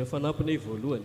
ireo fanampiny voalohany.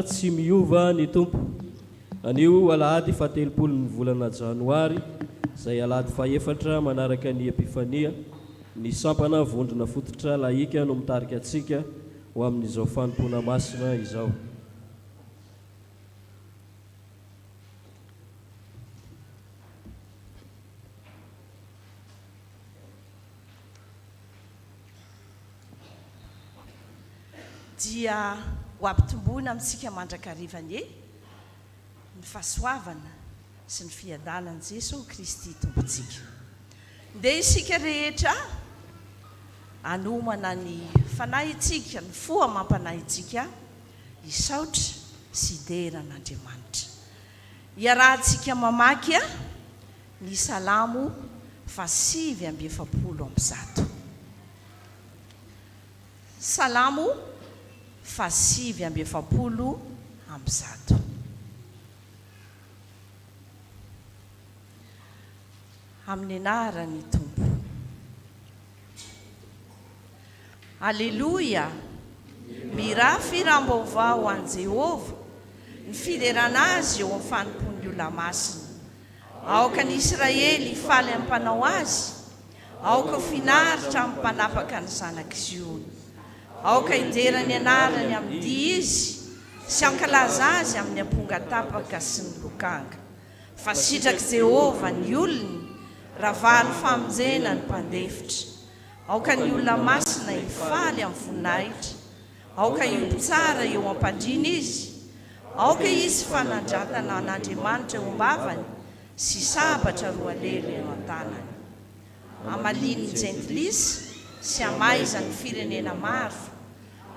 Tsy miova ny tompo anio alahady fa 3 ny volana janoary izay alahady faefatra manaraka ny epifania ny sampana vondrona fototra laika no mitarika atsika ho amin'izao fanompona masina izao. Dia ho ampitombona amintsika mandrakarivany ny fahasoavana sy ny fiadanan Jesosy Kristy tompontsika. Ndeha isika rehetra anomana ny fanahitsika, ny foa mampanahitsika isaotra sy ideran'Andriamanitra. Iarahantsika mamaky ny salamo 5:7. Salamo 5:7. Amin'ny anarany Tompo. Aleloia. Mirafiram-baovao ho an'i Jehova ny fiderana azy eo amin'ny fanompony olona masina. Aoka ny Israely faly amin'ny mpanao azy, aoka finaritra amin'ny mpanapaka ny zanak'iziony. Aoka hiderany anarany amin'ny dia izy sy ankalaza azy amin'ny amponga tapaka sy ny lokanga. Fa sitraky Jehova ny olony, ravaly famonjena ny mpandefitra. Aoka ny olona masina hifaly amin'ny voninahitra, aoka hiompy tsara eo am-pandriana izy, aoka izy fanandratana an'Andriamanitra eo am-bavany sy sabatra roa lelo eo an-tanany. Amaliany jentilisa sy amaizany firenena maro,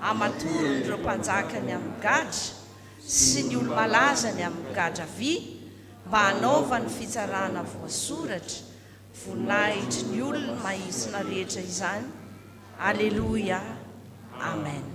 amatorony ireo mpanjakany amin'ny gadra sy ny olo malazany amin'ny gadra vy, mba hanaovany fitsarana voasoratra voninahitry ny olona mahisina rehetra izany. Aleloia. Amen.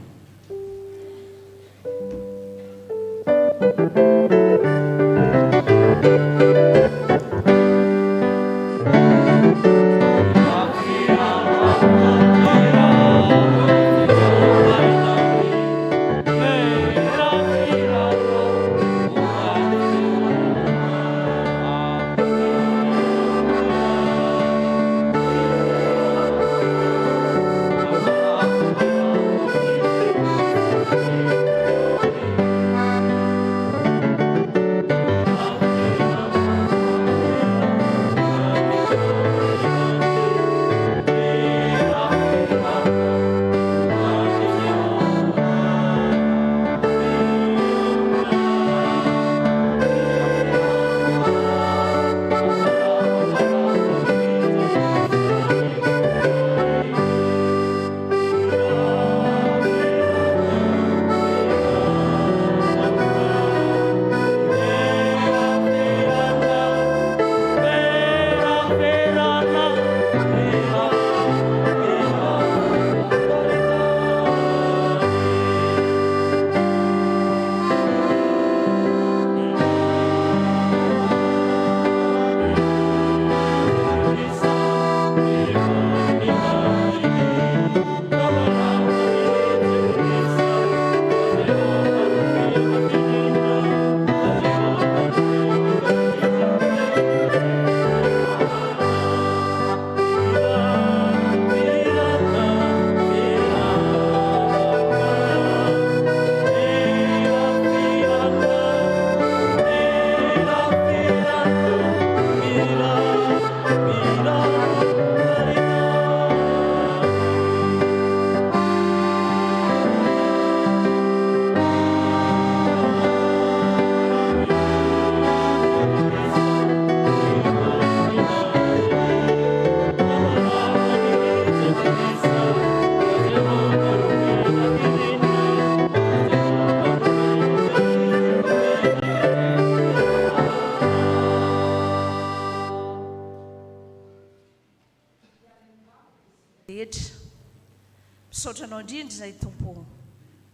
Misaotranao indrindra izay tompo,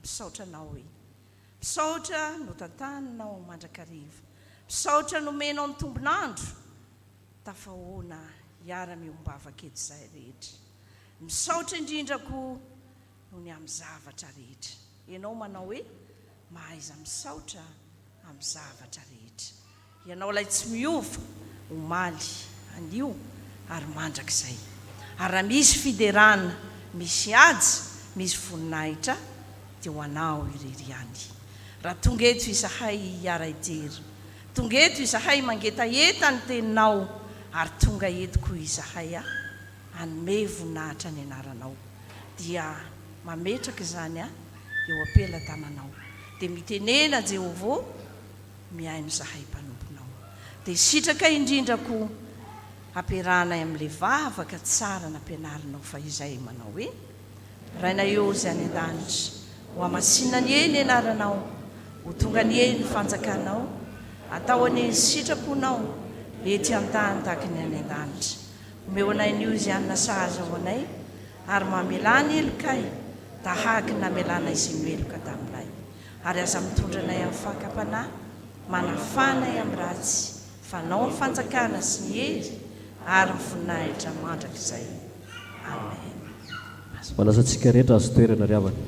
misaotranao hoe misaotra no tantananao mandrakariva, misaotra no menao ny tombonandro, tafahoana hiara-miombavaka eto izay rehetra. Misaotra indrindrako no ny amin'ny zavatra rehetra. Ianao manao hoe mahaiza misaotra amin'ny zavatra rehetra. Ianao ilay tsy miova, omaly, anio ary mandrakizay. Ary raha misy fiderana, misy ady, misy voninahitra dia ho anao irery ihany. Raha tonga eto izahay hiara itery, tonga eto izahay mangetaeta ny teninao, ary tonga eto koa izahay hanome voninahitra ny anaranao, dia mametraka izany eo ampelatananao. Dia mitenena Jehovah miaino izahay mpanomponao. Dia sitraka indrindrako ampiarahana amin'ilay vavaka tsara nampianarinao fa izay manao hoe raina eo izay any an-danitra, ho amasinany eny anaranao, ho tonga ny eny fanjakanao, atao any sitraponao ety an-tany tahaka ny any an-danitra. Omeo anay ny ozy anina sahaza ho anay, ary mamelana elokay tahaka namelana izy meloka taminay. Ary aza mitondra anay amin'ny fakapanahy, manafanay amin'ny ratsy, fanao ny fanjakana sy ny hery, ary ny voninahitra mandrakizay. Amen. azy malazatsika rehetra azo toerana ry avana.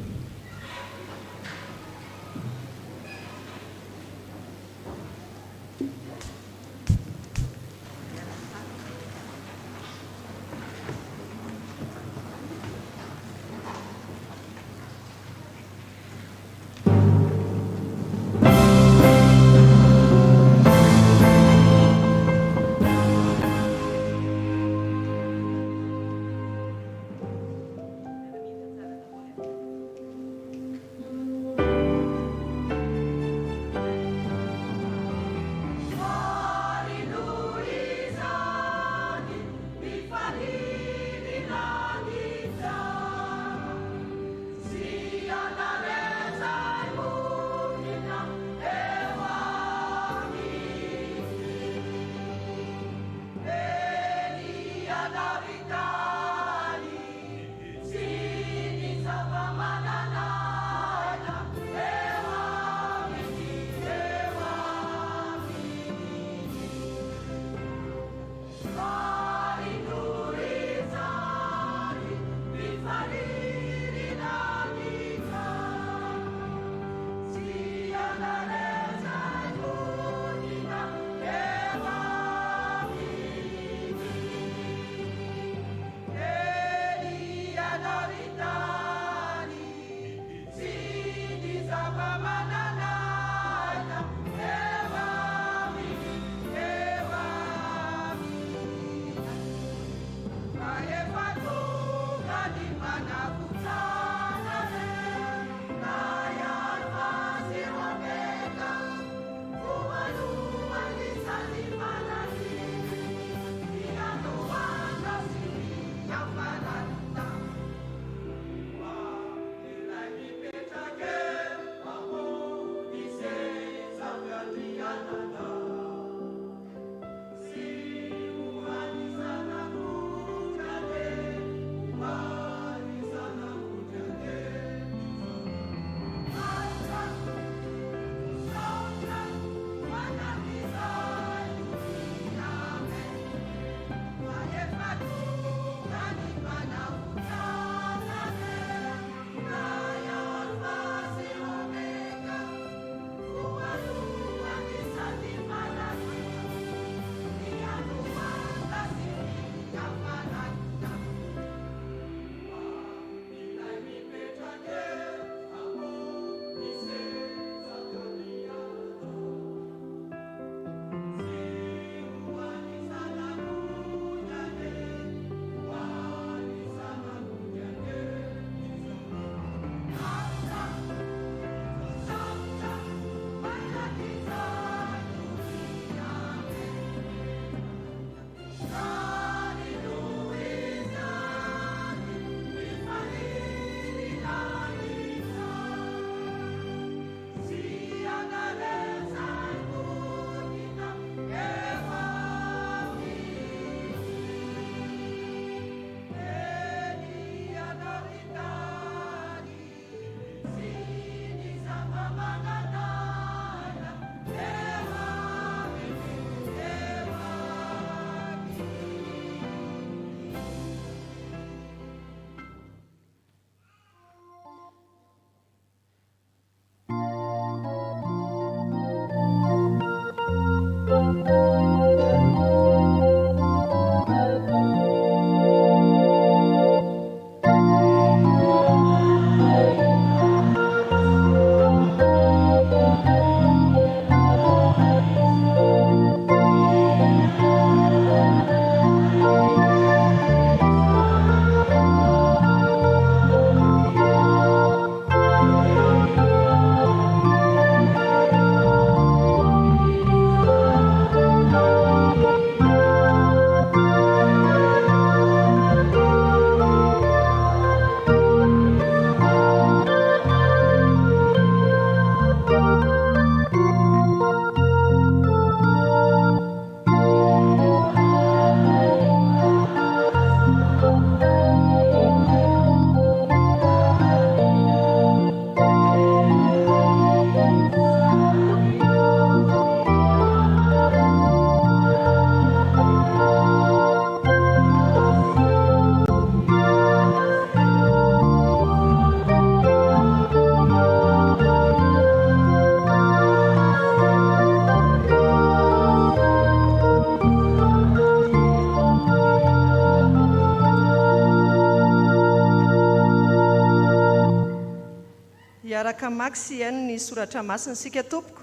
miaraka maky sy haino ny soratra masina sika tompoko.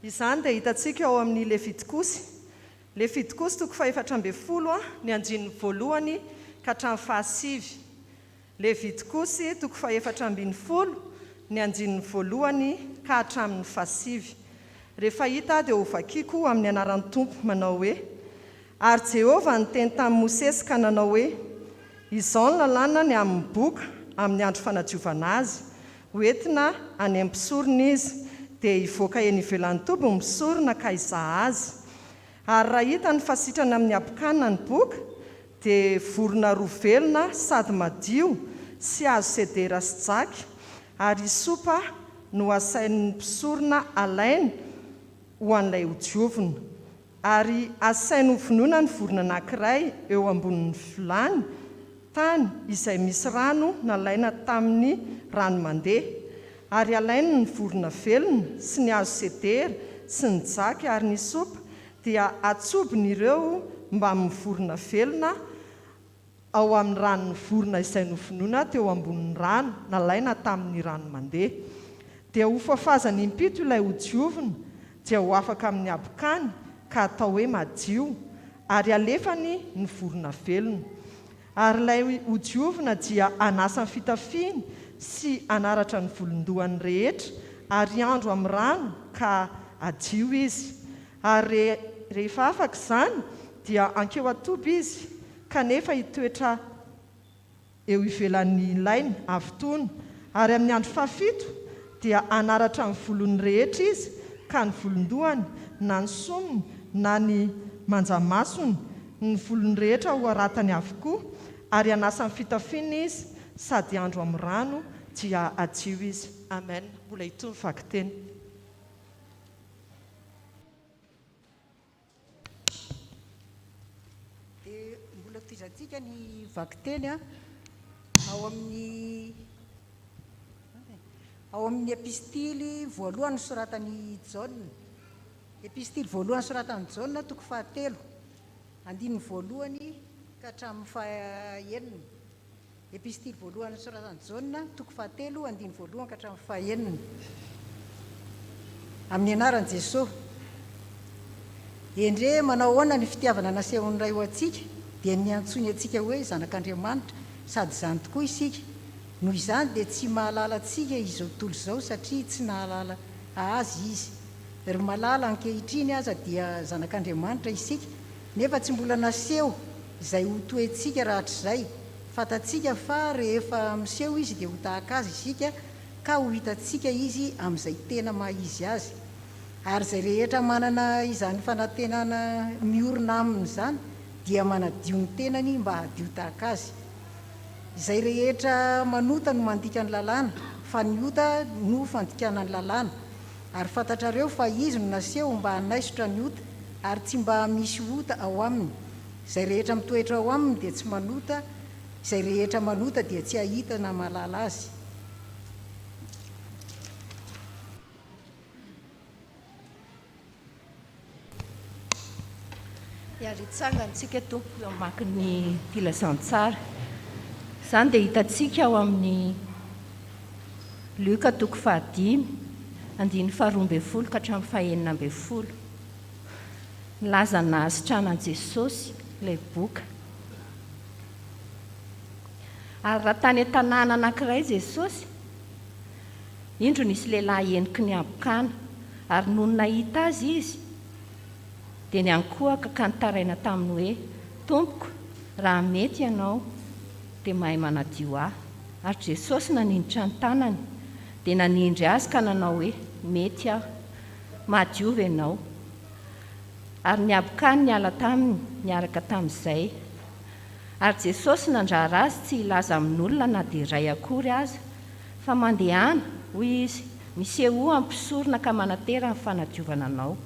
Izany dia hitantsika ao amin'ny Levitikosy. Levitikosy toko 14 ny andininy voalohany ka hatramin'ny fahasivy. Levitikosy toko 14 ny andininy voalohany ka hatramin'ny fahasivy. Rehefa hita dia ho vakiako amin'ny anaran'ny tompo manao hoe: ary Jehova niteny tamin'i Mosesy ka nanao hoe: izao ny lalàna ny amin'ny boka amin'ny andro fanadiovana azy, hoentina any am-pisorona izy, dia hivoaka eny ivelan'ny tompony misorona ka hizaha azy. Ary raha hita ny fasitrana amin'ny apokanina ny boka, dia vorona roa velona sady madio sy azo sedera sy jaky, ary isopa no asain'ny mpisorona alaina ho an'ilay hodiovina. Ary asainy ho vonoina ny vorona anankiray eo ambonin'ny vilany tany izay misy rano nalaina tamin'ny rano mandeha. Ary alainy ny vorona velona sy ny azo sedera sy ny jaky ary ny sopa, dia atsobiny ireo mba amin'ny vorona velona ao amin'ny ranon'ny vorona izay novonoina teo ambonin'ny rano nalaina tamin'ny rano mandeha. Dia ho fafazany impito ilay hodiovina, dia ho afaka amin'ny abokany ka atao hoe madio, ary alefany ny vorona velona. Ary ilay hodiovina dia anasany fitafiany sy anaratra ny volondohany rehetra, ary andro amin'ny rano ka adio izy. Ary rehefa afaka izany dia ankeo atoby izy, kanefa hitoetra eo ivelan'ny ilainy avy-tony. Ary amin'ny andro fahafito dia anaratra ny volony rehetra izy, ka ny volondohany na ny somony na ny manjamasony, ny volony rehetra ho aratany avokoa, ary anasany fitafiana izy, sady andro amin'ny rano dia adio izy. Amen. Mbola itony vaky teny. Dia mbola tizantsika ny vaky teny ao amin'ny epistily voalohany soratany Jaona. Epistily voalohany soratany Jaona toko 7 andininy voalohany ka hatramin'ny fahaenina. Epistily voalohany soratany Jaona toko 7 andininy voalohany ka hatramin'ny fahaenina. Amin'ny anaran'i Jesosy. Endre manao ahoana ny fitiavana nasehon'ny ray ho antsika, dia niantsony antsika hoe zanak'Andriamanitra, sady izany tokoa isika. Noho izany dia tsy mahalala antsika izao tontolo izao, satria tsy nahalala azy izy. Ry malala ankehitriny aza dia zanak'Andriamanitra isika, nefa tsy mbola naseho izay ho toentsika rahatr'izay. Fantatsika fa rehefa miseho izy dia ho tahaka azy isika, ka ho hitantsika izy amin'izay tena maha-izy azy. Ary izay rehetra manana izany fanantenana miorina aminy izany dia manadio ny tenany mba hadio tahaka azy. Izay rehetra manota no mandika ny lalàna, fa ny ota no fandikana ny lalàna. Ary fantatrareo fa izy no naseho mba hanaisotra ny ota, ary tsy mba misy ota ao aminy. Izay rehetra mitoetra ao aminy dia tsy manota, izay rehetra manota dia tsy hahita na mahalala azy. Iaritsanganytsika tompo mamaky ny filazantsara. Izany dia hitantsika ao amin'ny Luka toko 5 andininy 12 ka hatramin'ny 19. Milaza ny nahasitranan Jesosy ilay boka. Ary raha tany an-tanàna anankiray Jesosy, indro nisy lehilahy eniky ny abokana, ary noho ny nahita azy izy, dia niankohaka ka nitaraina taminy hoe: Tompoko, raha mety ianao dia mahay manadio ahy. Ary Jesosy naninditra ny tanany dia nanindry azy ka nanao hoe: mety aho, mahadiova ianao. Ary ny abokany niala taminy niaraka tamin'izay. Ary Jesosy nandrara azy tsy hilaza amin'olona na dia iray akory aza, fa mandehana hoy izy: miseho ampisorona ka manatera ny fanadiovana anao,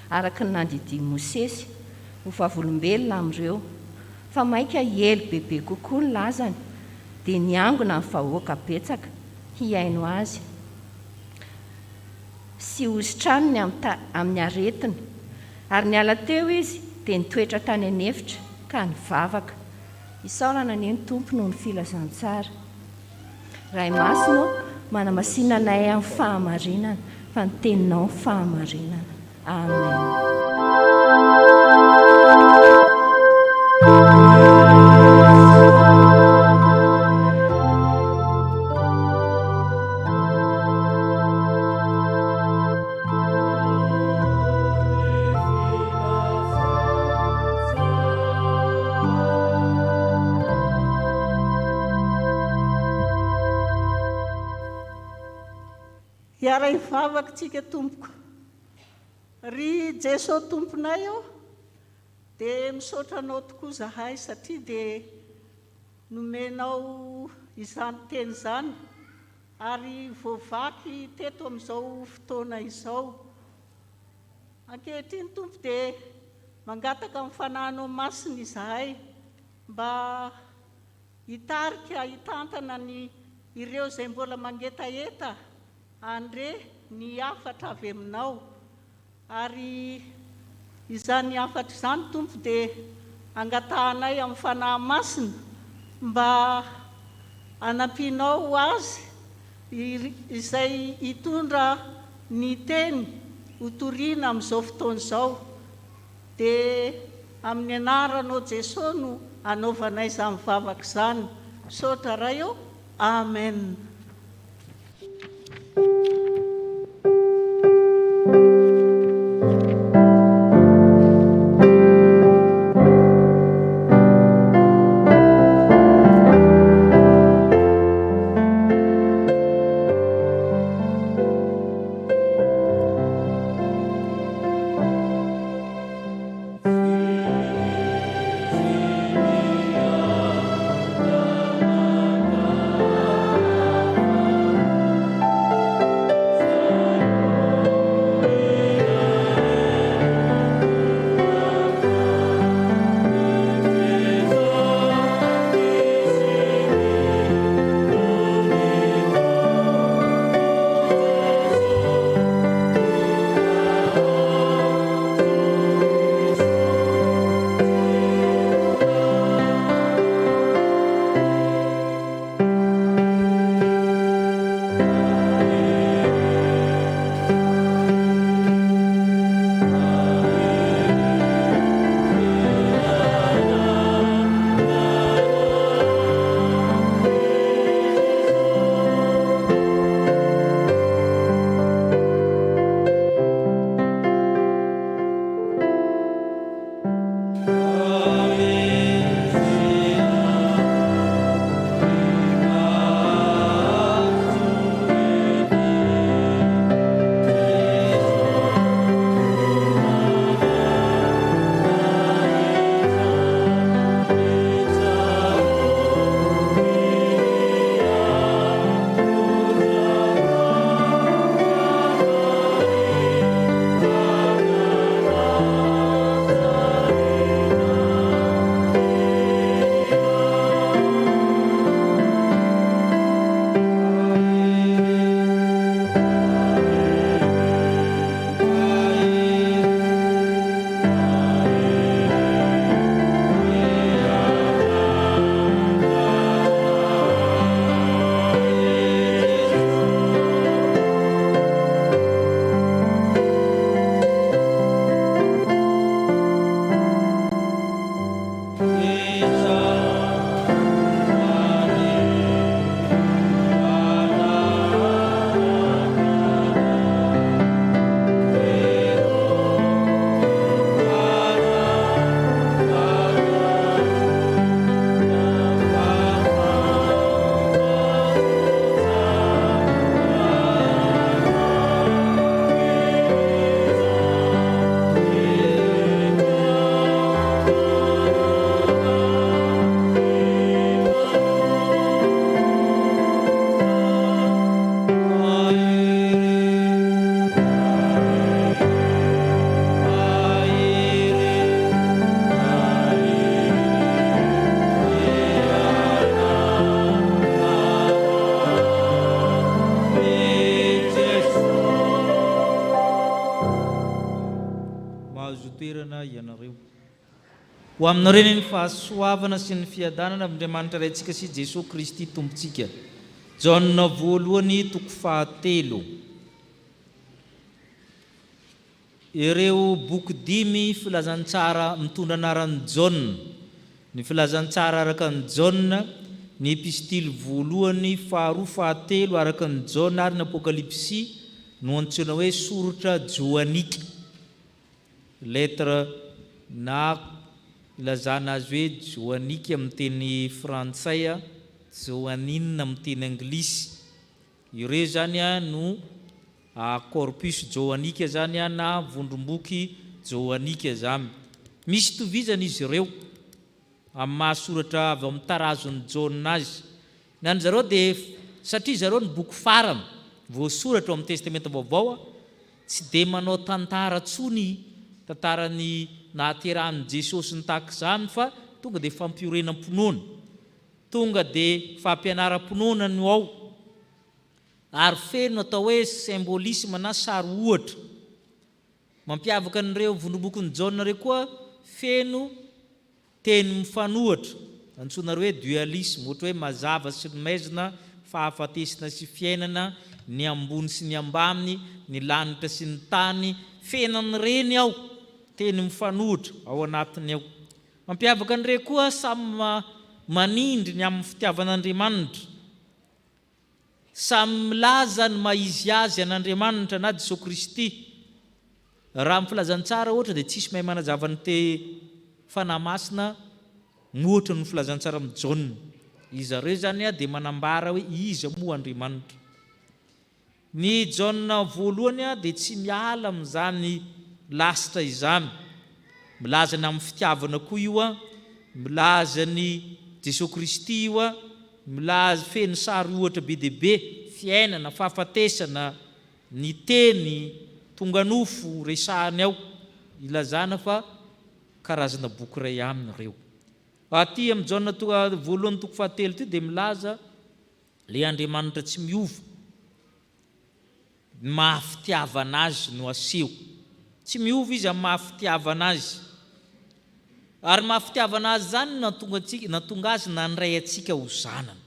araka ny nandidi Mosesy ho vavolombelona amin'ireo. Fa maika elo bebe kokoa ny lazany, dia niangona ny vahoaka betsaka hiaino azy. Sy hositranony amin'ny aretina. Ary niala teo izy dia nitoetra tany anefitra ka nivavaka. Isaorana ny tompo noho ny filazantsara. Ray Masino manamasinanay amin'ny fahamarinana fa ny teninao fahamarinana. Amen. Hiara hivavaka tsika tompoko. Ry Jesosy tomponay eo dia misaotra anao tokoa zahay satria dia nomenao izany teny izany ary voavaky teto amin'izao fotoana izao. Ankehitriny tompo dia mangataka amin'ny fanahinao masina izahay mba hitarika hitantana ireo izay mbola mangetaeta andre ny afatra avy aminao, ary izany afatra izany tompo dia angatahanay amin'ny fanahy masina mba anampianao azy izay hitondra ny teny hotoriana amin'izao fotoana izao. Dia amin'ny anaranao Jesosy no anaovanay izany mivavaka izany. Misaotra ray eo. Amen. ho aminareny ny fahasoavana sy ny fiadanana amin'Andriamanitra raintsika sy Jesosy Kristy tompontsika Jaona voalohany toko fahatelo. Ireo boky 5 filazantsara mitondra anaran'i Jaona. Ny filazantsara araka ny Jaona, ny epistily voalohany faharoa fahatelo araka ny Jaona ary ny apokalipsy no antsoina hoe soratra joanika. Lettre na ilazana azy hoe joanika amin'ny teny frantsay, joanine amin'ny teny anglisy. Ireo zany no corpus joanika zany na vondromboky joanika zany. Misy tovizana izy ireo amin'ny mahasoratra avy amin'ny tarazon'ny Jaona azy. Nany zareo dia satria zareo ny boky farany voasoratra amin'ny testamenta vaovao, tsy dia manao tantara tsony tantarany nahaterahan'i Jesosy ny tahak'izany, fa tonga dia fampiorenam-ponoana, tonga dia fampianaram-ponoana no ao, ary feno atao hoe symbolisme na sary ohatra. Mampiavaka an'ireo vondrombokin'ny Jaona ireo koa feno teny mifanohitra, antsoinareo hoe dualisme, ohatra hoe mazava sy ny maizina, fahafatesina sy fiainana, ny ambony sy ny ambany, ny lanitra sy ny tany, fenan'ireny ao, teny mifanohitra ao anatiny ao. Mampiavaka an'ireo koa samy manindry ny amin'ny fitiavan'Andriamanitra, samy milaza ny maizy azy an'Andriamanitra na Jesosy Kristy. Raha amin'ny filazantsara ohatra dia tsisy mahay manazava ny fanahy masina moatra ny filazantsara amin'ny Jaona. Izareo zany dia manambara hoe iza moa Andriamanitra. Ny Jaona voalohany dia tsy miala amin'izany lasitra izany. Milaza ny amin'ny fitiavana koa io, milaza ny Jesosy Kristy io, milaza feno sary ohatra be dia be, fiainana, fahafatesana, ny teny, tonganofo resahany ao, ilazana fa karazana boky iray aminy ireo. Aty amin'ny Jaona voalohany toko fahatelo ty dia milaza le Andriamanitra tsy miova, mahafitiavana azy no aseho. Tsy miova izy amin'ny mahafitiavana azy. Ary mahafitiavana azy zany natonga azy nandray atsika ho zanany.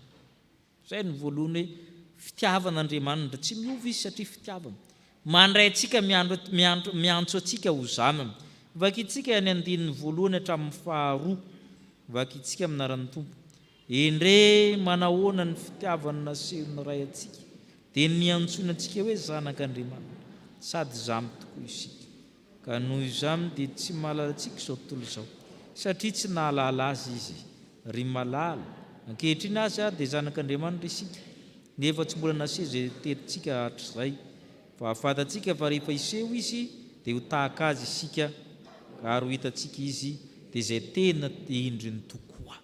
Zay ny voalohany hoe fitiavan'Andriamanitra tsy miova izy satria fitiavana. Mandray atsika miantso atsika ho zanany. Vakitsika ny andininy voalohany hatramin'ny faharoa. Vakitsika amin'ny anaran'ny Tompo. Endre manahoana ny fitiavana nasehony ray atsika, dia niantsoina atsika hoe zanak'Andriamanitra, sady zamy tokoa isika. Ka noho izany dia tsy mahalala atsika izao tontolo izao, satria tsy nahalala azy izy, ry malala. Ankehitriny azy dia zanak'Andriamanitra isika, nefa tsy mbola naseho izay teritsika hatr'izay. Fa ahafantatsika fa rehefa iseho izy dia ho tahaka azy isika, ary ho hitatsika izy dia izay tena endriny tokoa.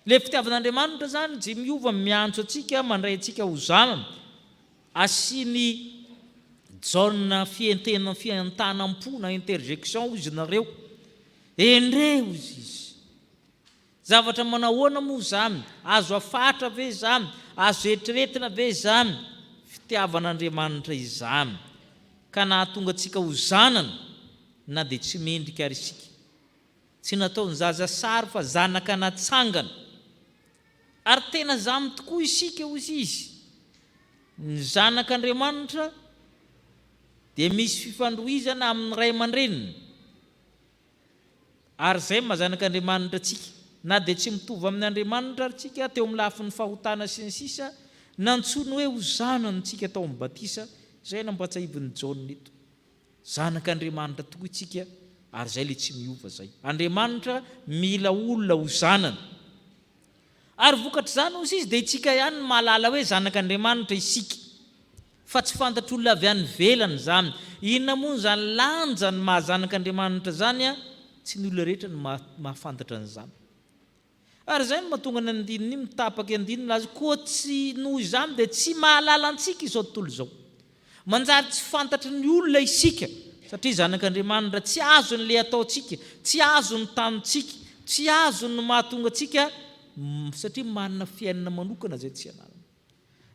Le fitiavan'Andriamanitra zany dia miova miantso atsika, mandray atsika ho zanany. Asiany Jaona fiantanam-po na interjection izy nareo. Endre ozy izy. Zavatra manahoana moa zany? Azo afatra ve zany? Azo eritreretina ve zany? Fitiavan'Andriamanitra izany. Ka nahatonga atsika ho zanany, na dia tsy mendrika ary isika. Tsy nataony zaza sary fa zanaka natsangana. Ary tena zamy tokoa isika ozy izy. Ny zanak'Andriamanitra dia misy fifandrohizana amin'ny ray aman-dreniny. Ary zay mahazanak'Andriamanitra atsika. Na dia tsy mitovy amin'ny Andriamanitra ary tsika teo amin'ny lafin'ny fahotana sy ny sisa, nantsoiny hoe ho zanany tsika tao amin'ny batisa. Zay nampatsahivon'ny Jaona eto. Zanak'Andriamanitra tokoa itsika, ary zay le tsy miova zay. Andriamanitra mila olona ho zanany. Ary vokatr' zany ozy izy dia itsika ihany ny mahalala hoe zanak'Andriamanitra isika. Fa tsy fantatr' olona avy any velany zany. Inona moa zany lanja ny mahazanak'Andriamanitra zany, tsy ny olona rehetra ny mahafantatra an'izany. Ary zay no mahatonga ny andininy mitapaka andininy azy, koa tsy noho izany dia tsy mahalala antsika izao tontolo izao. Manjary tsy fantatry ny olona isika, satria zanak'Andriamanitra tsy azo ny le ataontsika, tsy azo ny tanontsika, tsy azo ny mahatonga atsika, satria manana fiainana manokana zay tsy anarana.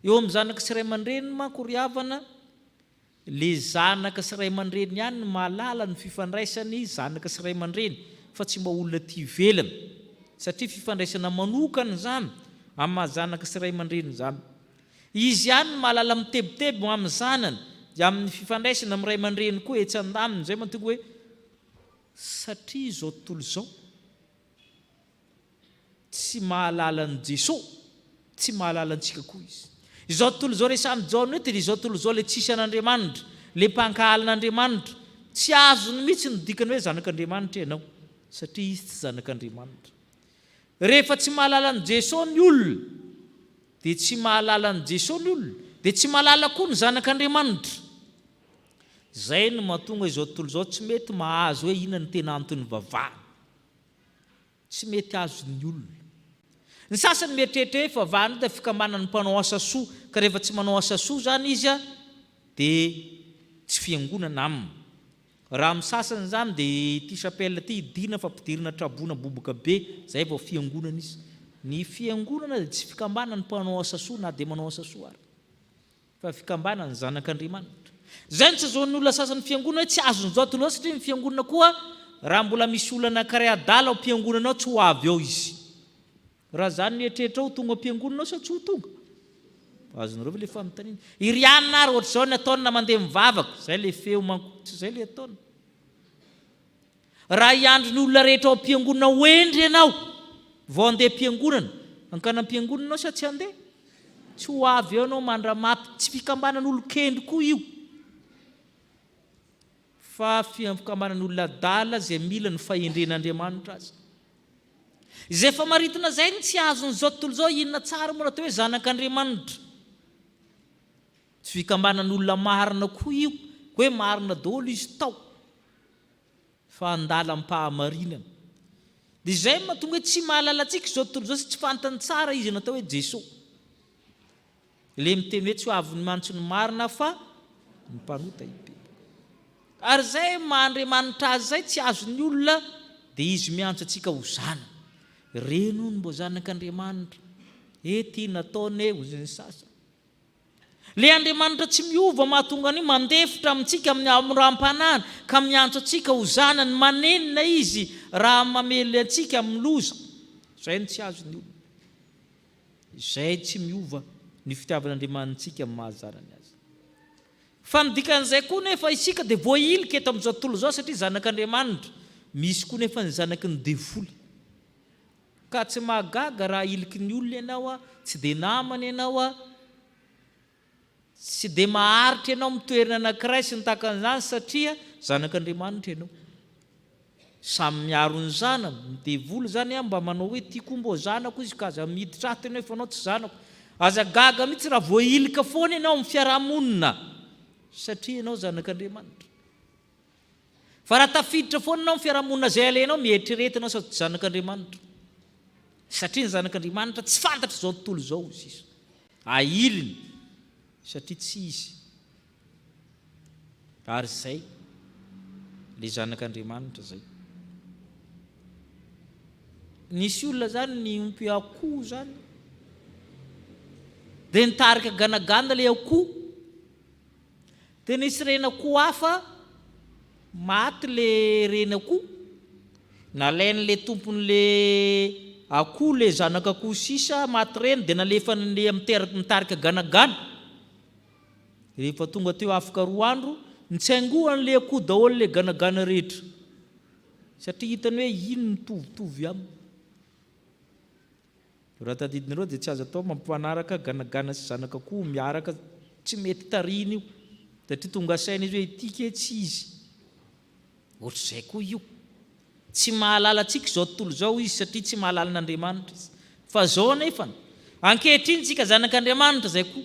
Eo amin'ny zanaka sy ray aman-dreny manko ry havana, le zanaka sy ray aman-dreny ihany ny mahalala ny fifandraisany zanaka sy ray aman-dreny, fa tsy mba olona ty velany, satria fifandraisana manokana zany amin'ny zanaka sy ray aman-dreny zany. izy ihany ny mahalala mitebiteby ho amin'ny zanany dia amin'ny fifandraisana amin'ny ray aman-dreny koa etsy andaminy zay mahatonga hoe satria izao tontolo izao tsy mahalala ny Jesosy, tsy mahalala antsika koa izy. Izao tontolo izao rehefa amin'ny Jaona dia izao tontolo izao ilay tsisy an'Andriamanitra, ilay mpankahalin'Andriamanitra, tsy azony mihitsy ny dikany hoe zanak'Andriamanitra ianao satria izy tsy zanak'Andriamanitra. Rehefa tsy mahalala ny Jesosy ny olona dia tsy mahalala ny Jesosy ny olona, dia tsy mahalala koa ny zanak'Andriamanitra. Zay no mahatonga izao tontolo izao tsy mety mahazo hoe inona ny tena antony vavahana, tsy mety azo ny olona. Ny sasany mieritreritra hoe vavahana dia fikambanana ny mpanao asa soa, ka rehefa tsy manao asa soa zany izy dia tsy fiangonana aminy. Raha amin'ny sasany zany dia ity chapelle ity idina fa ampidirina trabona boboka be, zay vao fiangonana izy. Ny fiangonana dia tsy fikambanana ny mpanao asa soa na dia manao asa soa ary, fa fikambanana ny zanak'Andriamanitra. Zay ny tsy azoan'ny olona sasany fiangonana hoe tsy azon'izao tontolo satria ny fiangonana koa raha mbola misy olana kare adala ao mpiangonanao tsy ho avy ao izy. Raha zany nietrehitra ao tonga mpiangonanao sa tsy ho tonga? Azonareo ve le fanontaniana? Irianina ary ohatra izao ny ataony na mandeha mivavaka, zay le feo manko, tsy zay le ataony. Raha hiandry ny olona rehetra ao mpiangonana hoendry ianao vao andeha mpiangonana, ankana mpiangonanao sa tsy andeha? Tsy ho avy eo anao mandramafy, tsy fikambanan'olon-kendry koa io, fa fikambanan'olona adala zay mila ny fahendren'Andriamanitra azy. Izay efa maritana zay ny tsy azon'izao tontolo izao inona tsara moa atao hoe zanak'Andriamanitra. Tsy fikambanan'olona marina koa io, hoe marina daholo izy tao, fa andala am-pahamarinana. Dia izay mahatonga hoe tsy mahalala antsika izao tontolo izao sy tsy fantany tsara izy natao hoe Jesosy. Le miteny hoe tsy ho avy ny mantso ny marina fa ny mpanota ibe. Ary zay mahandriamanitra azy zay tsy azon'ny olona dia izy miantso antsika ho zanany. Reno ny mbo zanak'Andriamanitra, ety nataony hozy ny sasany. Le Andriamanitra tsy miova mahatonga ny mandefitra amintsika amin'ny rahampanana ka miantso antsika ho zanany, manenina izy raha mamely antsika amin'ny loza. Zay ny tsy azon'ny olona. Zay tsy miova ny fitiavan'Andriamanitsika amin'ny mahazanany azy. Fa ny dikan'izay koa nefa isika dia voailika eto amin'izao tontolo izao satria zanak'Andriamanitra. Misy koa nefa ny zanaky ny devoly. Ka tsy mahagaga raha iliky ny olona ianao tsy dia namany ianao tsy dia maharitra ianao mitoerana anankiray sy ny takan'izany satria zanak'Andriamanitra ianao. Samy miaro ny zanany, ny devoly zany mba manao hoe tiako mbo zanako izy ka aza miditra ato ianao efa anao tsy zanako. Aza gaga mihitsy raha voailika foana ianao amin'ny fiarahamonina satria ianao zanak'Andriamanitra. Fa raha tafiditra foana ianao amin'ny fiarahamonina zay alainao mieritrereta ianao sady zanak'Andriamanitra. Satria ny zanak'Andriamanitra tsy fantatra izao tontolo izao izy izy. Ailiny satria tsy izy. Ary zay le zanak'Andriamanitra zay. Nisy olona zany ny ompy akoho zany, dia nitarika ganagana le akoho, dia nisy ren'akoho hafa maty le ren'akoho, nalain'le tompon'le akoho le zanak'akoho sisa maty reny dia nalefany le mitarika ganagana. Rehefa tonga teo afaka 2 andro nitsaingohan'le akoho daholo le ganagana rehetra satria hitany hoe ino mitovitovy aminy. Raha tadidinareo dia tsy azo atao mampanaraka ganagana sy zanak'akoho miaraka, tsy mety tarina io satria tonga saina izy hoe ity ke tsy izy. Ohatr'izay koa io tsy mahalala antsika izao tontolo izao izy satria tsy mahalala n'Andriamanitra izy. Fa zao anefa ankehitriny tsika zanak'Andriamanitra zay koa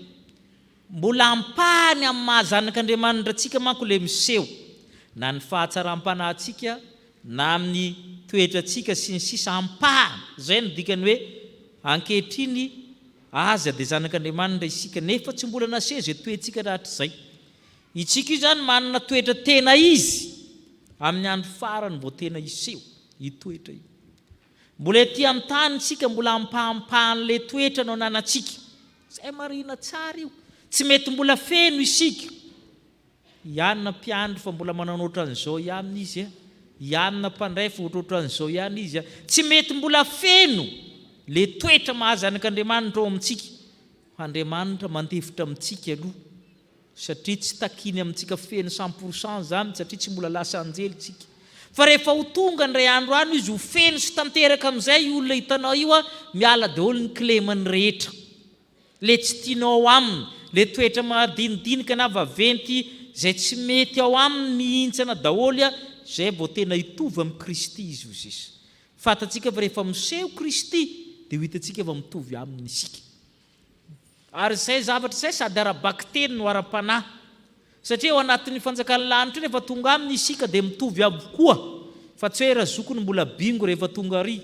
mbola ampahany amin'ny mahazanak'Andriamanitra antsika manko le miseho na ny fahatsaram-panahintsika na amin'ny toetra antsika sy ny sisa ampahany. Zay no dikany hoe ankehitriny aza dia zanak'Andriamanitra isika nefa tsy mbola naseho zay toetsika rahatr' izay. Itsika io zany manana toetra tena izy amin'ny andro farany vao tena iseho itoetra io. Mbola ety amin'ny tany isika mbola ampahampan'le toetra no ananantsika. Zay marina tsara io. Tsy mety mbola feno isika. Ianona mpiandry fa mbola manao ohatran'izao ihany izy ianona mpandray fa ohatran'izao ihany izy tsy mety mbola feno le toetra mahazanak'Andriamanitra ao amintsika. Andriamanitra mantevitra amintsika aloha satria tsy takiny amintsika feny 100% zany satria tsy mbola lasa anjely tsika. Fa rehefa ho tonga ndray andro any izy ho feno sy tanteraka amin'izay olona hitanao io miala daholo ny klemany rehetra. Le tsy tianao aminy, le toetra madinidinika na vaventy zay tsy mety ao aminy mihintsana daholo zay vao tena hitovy amin'ny Kristy izy ho sisa. Fatatsika fa rehefa miseho Kristy dia ho hitantsika fa mitovy aminy isika. Ary izay zavatra izay sady ara-bakteny no ara-panahy. Satria ao anatin'ny fanjakan'ny lanitra rehefa tonga aminy isika dia mitovy avokoa. Fa tsy hoe razokony mbola bingo rehefa tonga ary.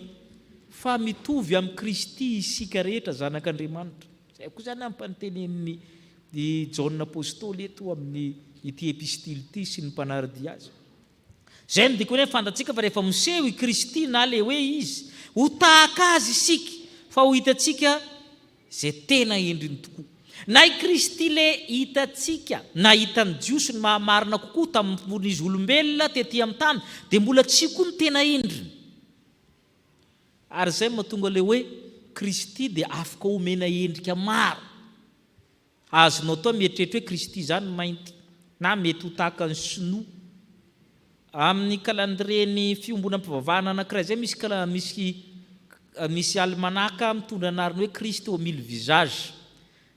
Fa mitovy amin'ny Kristy isika rehetra zanak'Andriamanitra. Zay koa zany ampantenen'ny Jaona apôstôly eto amin'ny ity epistily ity sy ny mpanarady azy. Zay no dikony hoe fantatsika fa rehefa miseho i Kristy na le hoe izy ho tahaka azy isika fa ho hitantsika zay tena endriny tokoa. Na i Kristy le hitantsika na hitan'ny jiosy ny mahamarina kokoa tamin'izy olombelona tetỳ amin'ny tany dia mbola tsy koa ny tena endriny. Ary zay mahatonga le hoe Kristy dia afaka omena endrika maro. Azonao tao mieritreritra hoe Kristy zany mainty na mety ho tahaka ny sinoa. Amin'ny kalandreny fiombonam-pivavahana anankiray zay misy almanaka mitondra anarany hoe Kristy au mille visages.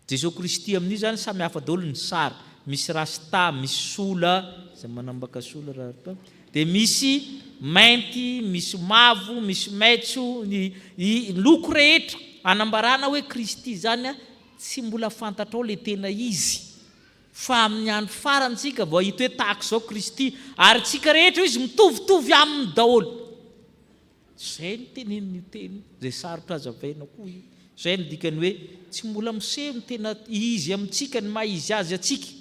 Jesosy Kristy amin'io zany samy hafa daholo ny sary. Misy rasta, misy sola, zay manambaka sola raha. Dia misy mainty, misy mavo, misy maitso, ny loko rehetra anambarana hoe Kristy zany tsy mbola fantatrao le tena izy. Fa amin'ny andro farantsika vao hita hoe tahaka izao Kristy ary tsika rehetra izy mitovitovy aminy daholo. Zay ny tenen'ny teny zay sarotra azavaina koa io. Zay ny dikany hoe tsy mbola miseho ny tena izy amintsika ny maha-izy azy atsika.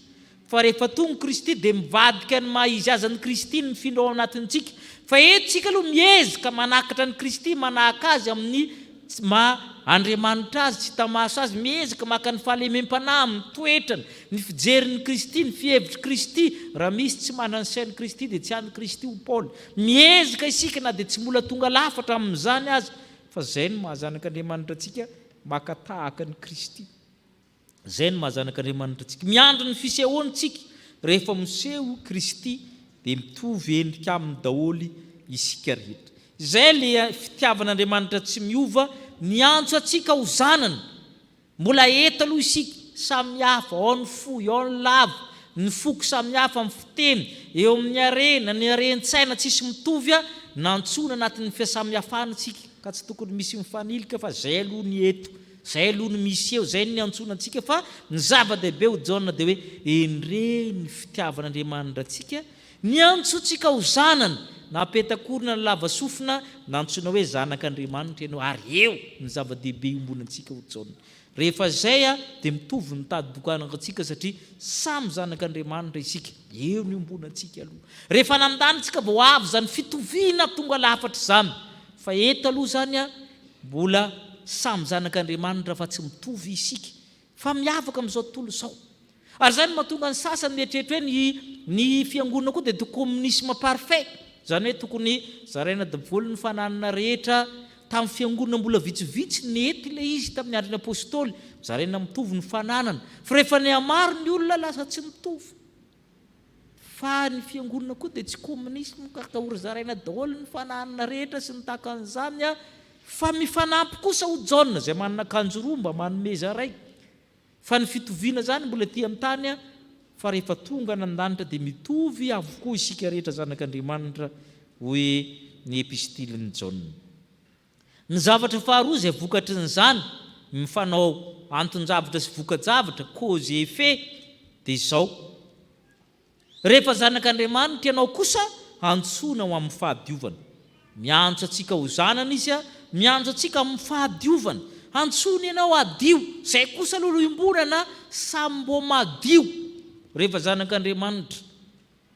Fa rehefa tonga Kristy dia mivadika ny maha-izy azy ny Kristy ny mifindra ao anatintsika. Fa eto tsika aloha miezaka manakatra ny Kristy manahaka azy amin'ny Andriamanitra azy tsy tamasa azy miezaka maka ny fahalemem-panahy amin'ny toetrany ny fijerin'ny Kristy ny fihevitry Kristy raha misy tsy manana ny sain'ny Kristy dia tsy any Kristy ho Paoly. Miezaka isika na dia tsy mbola tonga lafatra amin'izany azy fa zay no mahazanak'Andriamanitra antsika maka tahaka ny Kristy. Zay no mahazanak'Andriamanitra antsika miandro ny fisehoantsika rehefa miseho Kristy dia mitovy endrika amin'ny daholo isika rehetra. Zay le fitiavan'Andriamanitra tsy miova ny antso atsika ho zanany. Mbola eto aloha isika samy hafa, ao ny fohy, ao ny lava, ny foko samy hafa amin'ny fiteny, eo amin'ny arena, ny aren-tsaina tsisy mitovy nantsoina anatin'ny fiasamy-hafana tsika ka tsy tokony misy mifanilika fa zay aloha ny eto, zay aloha ny misy eo, zay ny antsoina antsika fa ny zava-dehibe ho Jaona dia hoe endre ny fitiavan'Andriamanitra antsika ny antsotsika ho zanany. Napetakorina ny lava sofina nantsoina hoe zanak'Andriamanitra ianao ary eo ny zava-dehibe ombonantsika ho Jaona. Rehefa zay dia mitovy ny tady dokanantsika satria samy zanak'Andriamanitra isika. Eo ny ombonantsika aloha. Rehefa nandanitsika vao avy zany fitoviana tonga lafatra zany. Fa eto aloha zany mbola samy zanak'Andriamanitra fa tsy mitovy isika. Fa miavaka amin'izao tontolo izao. Ary zany mahatonga ny sasany mieritreritra hoe ny fiangonana koa dia de communisme parfait. Zany hoe tokony zaraina daholo ny fananana rehetra tamin'ny fiangonana mbola vitsivitsy nety ilay izy tamin'ny andron'ny apôstôly. Zaraina mitovy ny fananana. Fa rehefa ny amaro ny olona lasa tsy mitovy. Fa ny fiangonana koa dia tsy communisme ka hory zaraina daholo ny fananana rehetra sy ny tahaka an'izany fa mifanampy kosa ho Jaona zay manana akanjo roa mba manomeza ray. Fa ny fitoviana zany mbola ety amin'ny tany fa rehefa tonga nan-danitra dia mitovy avokoa isika rehetra zanak'Andriamanitra hoe ny epistiliny Jaona. Ny zavatra faharoa zay vokatry n'izany mifanao anton-javatra sy voka-javatra cause et effet dia izao. Rehefa zanak'Andriamanitra ianao kosa antsoina ho amin'ny fahadiovana. Miantso atsika ho zanana izy miantso atsika amin'ny fahadiovana. Antsoina ianao adio. Zay kosa aloha imbonana sambo madio. Rehefa zanak'Andriamanitra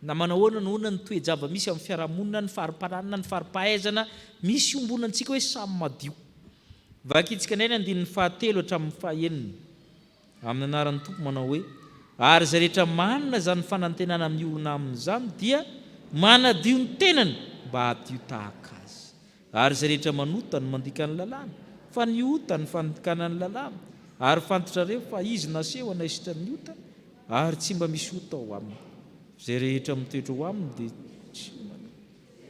na manahoana nohona ny toe-java misy amin'ny fiarahamonina ny fari-pananana ny fari-pahaizana misy ombonantsika hoe samy madio. Vakitsika indray ny andininy 7 hatramin'ny 9 amin'ny anaran'ny Tompo manao hoe ary zay rehetra manana zany fanantenana miorina amin'izany dia manadio ny tenany mba hadio tahaka azy. Ary zay rehetra manota ny mandika ny lalàna fa ny ota ny fandikana ny lalàna ary fantatrareo fa izy naseho anaisitra ny ota ary tsy mba misy ota ao aminy zay rehetra mitoetra ho aminy dia tsy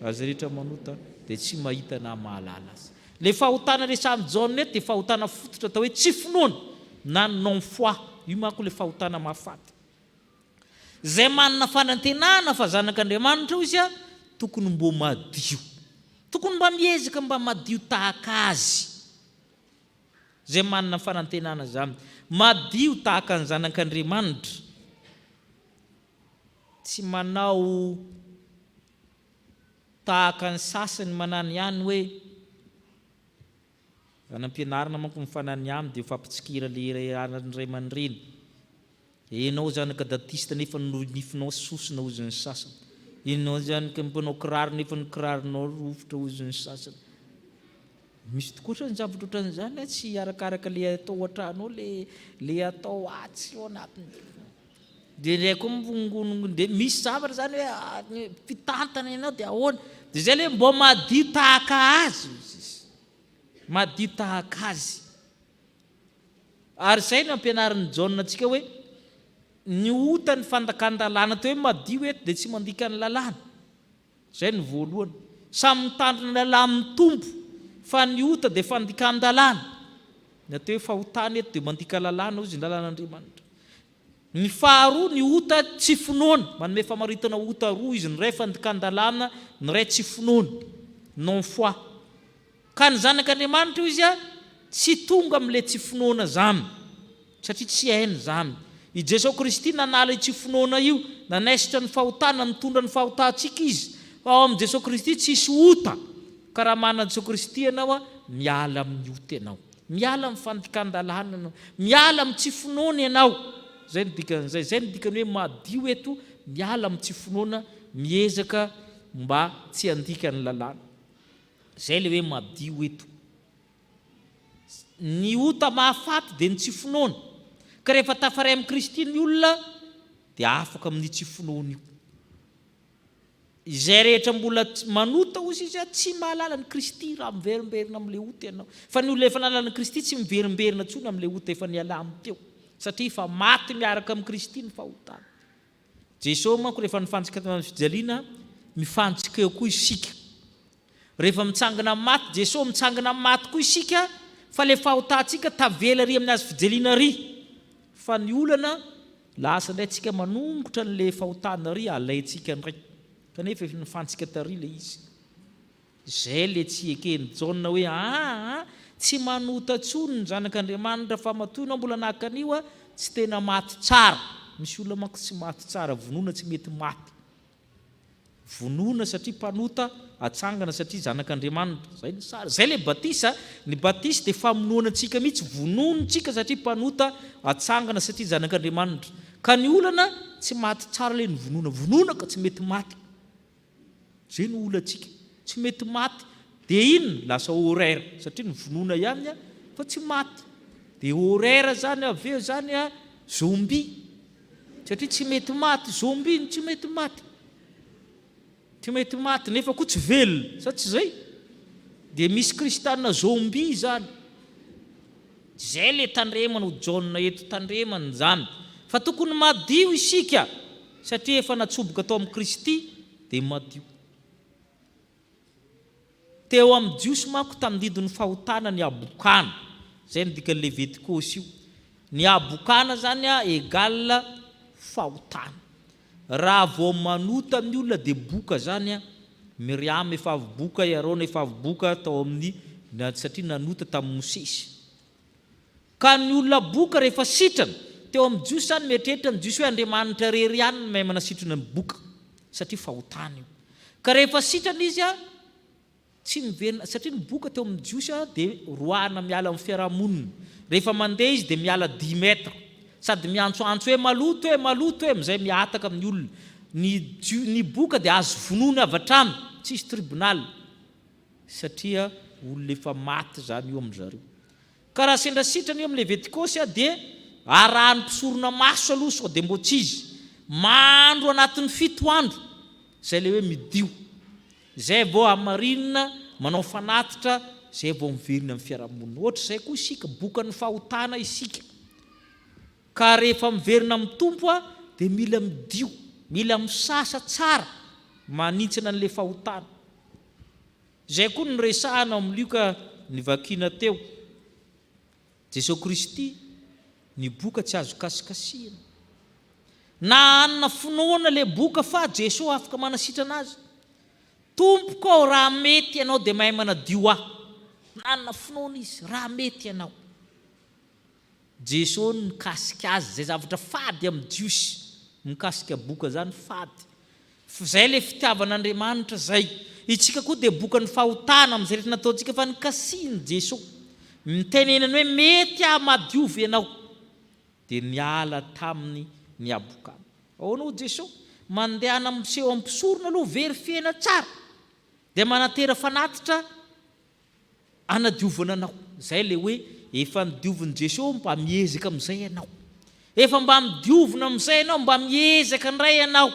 ary zay rehetra manota dia tsy mahita na mahalala azy. Le fahotana resamin'ny Jaona eto dia fahotana fototra atao hoe tsy finoana na non foi. Io manko le fahotana mahafaty. Zay manana fanantenana fa zanak'Andriamanitra izy a tokony mbo madio. Tokony mba miezaka mba madio tahaka azy. Zay manana fanantenana zany madio tahaka ny zanak'Andriamanitra. Tsy manao tahaka ny sasany manany ihany hoe anam-pianarana manko mifanany aminy dia fampitsikira le ray aman-dreny. Enao zanaka datista nefa nifinao sosina hozy ny sasany. Enao zanaka mpanao kiraro nefa ny kiraronao rofotra hozy ny sasany. Misy tokoa ny zavatra ohatran'izany tsy arakaraka le atao atranao le atao atsy ao anatiny. Dia reko dia misy zavatra zany hoe fitantana ianao dia ahoana. Dia zay le mbo madio tahaka azy. Madio tahaka azy. Ary zay no ampianarin'ny Jaona antsika hoe ny ota ny fandakan-dalàna teo hoe madio eto dia tsy mandika ny lalàna. Zay no voalohany. Samy mitandrina lalàna amin'ny tompo fa ny ota dia fandikan-dalàna. Na teo hoe fahotana eto dia mandika lalàna izy ny lalàn'Andriamanitra. Ny faharoa ny ota tsy finoana. Manome famaritana ota roa izy ny ray fandikan-dalàna ny ray tsy finoana. Non foi. Ka ny zanak'Andriamanitra izy a tsy tonga amin'ilay tsy finoana zany satria tsy hainy zany. I Jesosy Kristy nanala tsy finoana io nanaisitra ny fahotana nitondra ny fahotantsika izy. Ao amin'ny Jesosy Kristy tsisy ota. Ka raha manana Jesosy Kristy ianao a miala amin'ny ota ianao. Miala amin'ny fandikan-dalàna ianao. Miala amin'ny tsy finoana ianao. Zay no dikan'izay. Zay no dikany hoe madio eto miala amin'ny tsy finoana miezaka mba tsy handika ny lalàna. Zay le hoe madio eto. Ny ota mahafaty dia ny tsy finoana. Ka rehefa tafaray amin'ny Kristy ny olona dia afaka amin'ny tsy finoana io. Izay rehetra mbola manota ozy izy tsy mahalala ny Kristy raha miverimberina amin'ilay ota ianao. Fa ny olona efa nalala ny Kristy tsy miverimberina intsony amin'ilay ota efa niala aminy teo. Satria efa maty miaraka amin'ny Kristy ny fahotana. Jesosy manko rehefa nifantsika amin'ny fijaliana mifantsika eo koa isika. Rehefa mitsangana amin'ny maty, Jesosy mitsangana amin'ny maty koa isika fa le fahotantsika tavela ry amin'ny azy fijaliana ry. Fa ny olana lasa indray tsika manongotra n'le fahotana ry alaitsika ndray. Kanefa efa nifantsika tary le izy. Zay le tsy eken'ny Jaona hoe tsy manota tsony ny zanak'Andriamanitra fa matoy ianao mbola nahaka an'io a tsy tena maty tsara. Misy olona manko tsy maty tsara, vonoina tsy mety maty. Vonoina satria mpanota, atsangana satria zanak'Andriamanitra. Zay ny tsara. Zay le batisa, ny batisa dia famonoana antsika mihitsy, vononontsika satria mpanota, atsangana satria zanak'Andriamanitra. Ka ny olana tsy maty tsara le ny vonoina, vonoina ka tsy mety maty. Zay no olantsika, tsy mety maty. Dia inona? Lasa horaire satria ny vonoina ihany fa tsy maty. Dia horaire zany aveo zany zombie. Satria tsy mety maty, zombie tsy mety maty. Tsy mety maty nefa koa tsy velona, sa tsy zay? Dia misy kristianina zombie zany. Zay le tandremana ho Jaona eto tandremana zany. Fa tokony madio isika satria efa natsoboka tao amin'ny Kristy dia madio. Teo amin'ny Jiosy manko tamin'ny didin'ny fahotana ny abokana. Zay no dikan'ny Levitikosy io. Ny abokana zany égale fahotana. Raha vao manota amin'ny olona dia boka zany Miriam efa avy boka, Arona efa avy boka tao amin'ny satria nanota tamin'ny Mosesy. Ka ny olona boka rehefa sitrana teo amin'ny Jiosy zany mieritreritra ny Jiosy hoe Andriamanitra rery ihany no mahay manasitrana ny boka satria fahotana io. Ka rehefa sitrana izy tsy miverina satria ny boka teo amin'ny Jiosy dia roana miala amin'ny fiarahamonina. Rehefa mandeha izy dia miala 10 mètres. Sady miantsoantso hoe maloto hoe amin'izay miataka amin'ny olona. Ny boka dia azo vonoina avy hatrany, tsisy tribunal satria olona efa maty zany io amin'zareo. Ka raha sendra sitrana io amin'ny Levitikosy dia arahany mpisorona maso aloha sao dia mbo tsy izy. Mandro anatin'ny 7 andro. Zay le hoe midio. Zay vao amarinina manao fanatitra zay vao miverina amin'ny fiarahamonina. Ohatra izay koa isika bokan'ny fahotana isika. Ka rehefa miverina amin'ny tompo dia mila midio, mila misasa tsara manintsina an'ilay fahotana. Zay koa ny resahana amin'ny lioka ny vakiana teo. Jesosy Kristy ny boka tsy azo kasikasihana. Na anona finoana le boka fa Jesosy afaka manasitra anazy. Tompoko ao raha mety ianao dia mahay manadio aho. Na anona finoana izy, raha mety ianao. Jesosy nikasika azy, zay zavatra fady amin'ny Diosy, mikasika boka zany fady. Zay le fitiavan'Andriamanitra zay. Itsika koa dia boka ny fahotana amin'izay rehetra nataontsika fa nikasihany Jesosy. Mitenenany hoe mety ahmadiovy ianao dia niala taminy ny abokany. Ahoana ho Jesosy mandehana miseho ampisorona aloha very fiaina tsara dia manatera fanatitra anadiovana anao. Zay le hoe efa nidioviny Jesosy mba miezaka amin'izay ianao. Efa mba midiovina amin'izay ianao, mba miezaka indray ianao.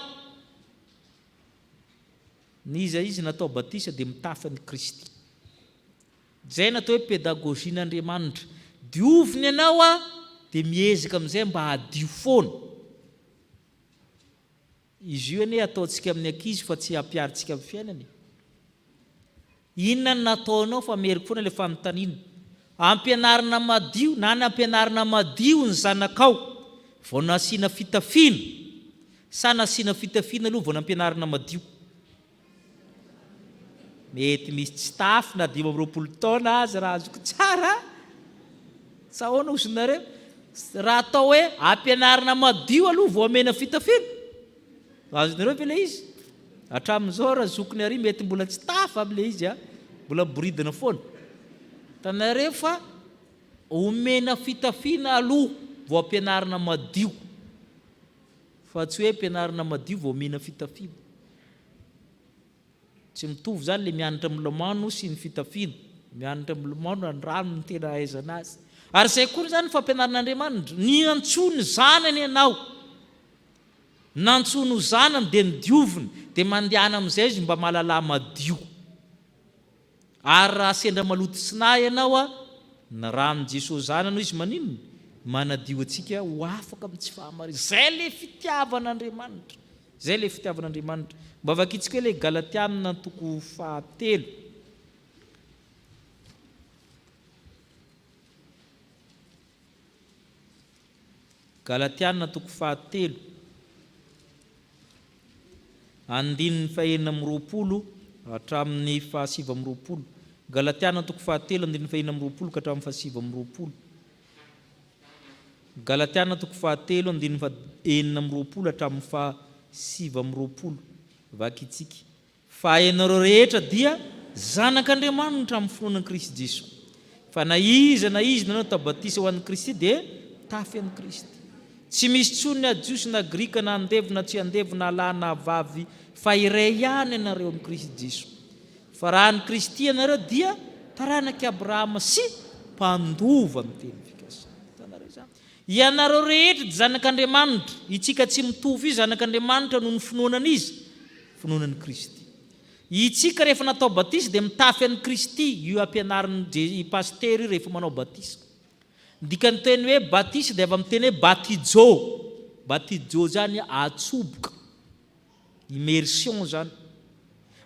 Niza izy natao batisa dia mitafy an'i Kristy. Zay natao hoe pedagogian'Andriamanitra. Dioviny ianao dia miezaka amin'izay mba hadio foana. Izy io anie ataontsika amin'ny ankizy fa tsy hampiarintsika amin'ny fiainany. Inona no nataonao fa meriko foana ilay fanontaniana. Ampianarina madio na ny ampianarina madio ny zanakao vao nasiana fitafiana. Sa nasiana fitafiana aloha vao nampianarina madio. Mety misy tsy tafy na 520 taona azy raha azoko tsara. Sa ahoana osonareo? Raha atao hoe ampianarina madio aloha vao amena fitafiana. Azonareo ve ilay izy? Hatramin'izao raha zokony ary mety mbola tsy tafy amin'ilay izy, mbola boridina foana. Tanareo fa omena fitafiana aloha vao ampianarina madio. Fa tsy hoe ampianarina madio vao omena fitafiana. Tsy mitovy zany le mianatra milomano sy ny fitafiana. Mianatra milomano ny rano ny tena ahaizana azy. Ary zay koa zany fampianaran'Andriamanitra. Ny antsony zanany ianao. Nantsony zanany dia nidioviny dia mandehana amin'izay izy mba mahalala madio. Ary raha sendra maloto sinahy ianao na ranon Jesosy zanany izy maninona? Manadio antsika ho afaka amin'ny tsy fahamarina. Zay le fitiavan'Andriamanitra. Zay le fitiavan'Andriamanitra. Mba vakitsika hoe le Galatiana toko 7. Galatiana toko 7. Andininy 920 hatramin'ny 720. Galatiana toko 7 andininy 920 ka hatramin'ny 720. Galatiana toko 7 andininy 920 hatramin'ny 720. Vakitsika. Fa ianareo rehetra dia zanak'Andriamanitra amin'ny finoanan'i Kristy Jesosy. Fa na iza nanao tabatisa ho an'i Kristy dia tafy an'i Kristy. Tsy misy tsony na jiosy na grika na andevy na tsy andevy na lahy na vavy fa iray ihany ianareo amin'ny Kristy Jesosy. Fa raha an'i Kristy ianareo dia taranak'i Abrahama sy mpandova amin'ny teny fikasana. Ianareo rehetra dia zanak'Andriamanitra. Itsika tsy mitovy izy zanak'Andriamanitra noho ny finoanana izy. Finoanan'i Kristy. Itsika rehefa natao batisa dia mitafy an'i Kristy. Io ampianarin'ny pastery rehefa manao batisa. Dikany teny hoe batisa dia avy amin'ny teny hoe batijo. Batijo zany atsoboka. Immersion zany.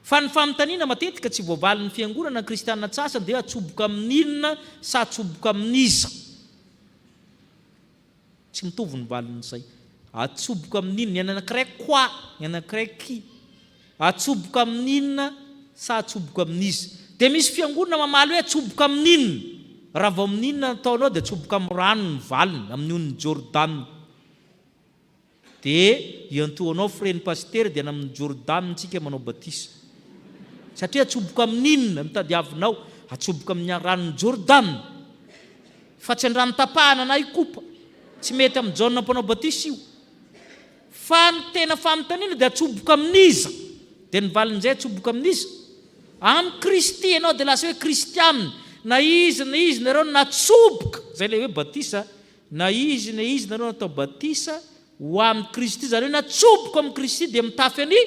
Fa ny fanontaniana matetika tsy voavalin'ny fiangonana kristianina antsasany dia atsoboka amin'inona sa atsoboka amin'iza. Tsy mitovy ny valin'izay. Atsoboka amin'inona, ny anankiray kwa, ny anankiray ki. Atsoboka amin'inona sa atsoboka amin'iza. Dia misy fiangonana mamaly hoe atsoboka amin'inona. Raha vao amin'inona nataonao dia atsoboka amin'ny rano ny valiny, amin'iny Jordan. Dia iantoanao freny pastery dia amin'ny Jordan tsika manao batisa. Satria atsoboka amin'inona mitadiavinao, atsoboka amin'ny ranon'ny Jordan. Fa tsy andrano tapahana na ikopa. Tsy mety amin'ny jauna mpanao batisa io. Fa ny tena fanontaniana dia atsoboka amin'iza. Dia ny valin'izay atsoboka amin'iza. Amin'ny Kristy ianao dia lasa hoe kristianina. Na izy nareo natsoboka. Zay le hoe batisa. Na izy nareo natao batisa ho amin'ny Kristy. Zany hoe natsoboka amin'ny Kristy dia mitafy any.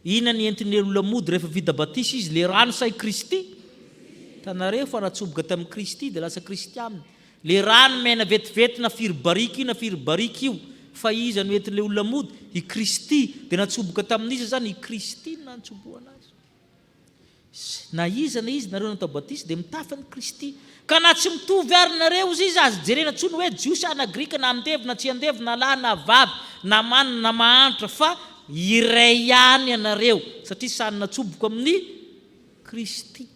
Inona ny entin'ny olona mody rehefa vita batisa izy le rano say Kristy? Hitanareo fa natsoboka tamin'ny Kristy dia lasa kristianina. Le rano maina vetivety na firy-barika io fa iza no entin'ilay olona mody i Kristy dia natsoboka tamin'iza zany i Kristy no nantsobohana azy. Na izy nareo natao batisa dia mitafy ny Kristy. Ka na tsy mitovy ary nareo izy azy jerena ntsony hoe jiosy na grika na andevy na tsy andevy na lahy na vavy na manina na mahantra fa iray ihany ianareo satria samy natsoboka amin'ny Kristy.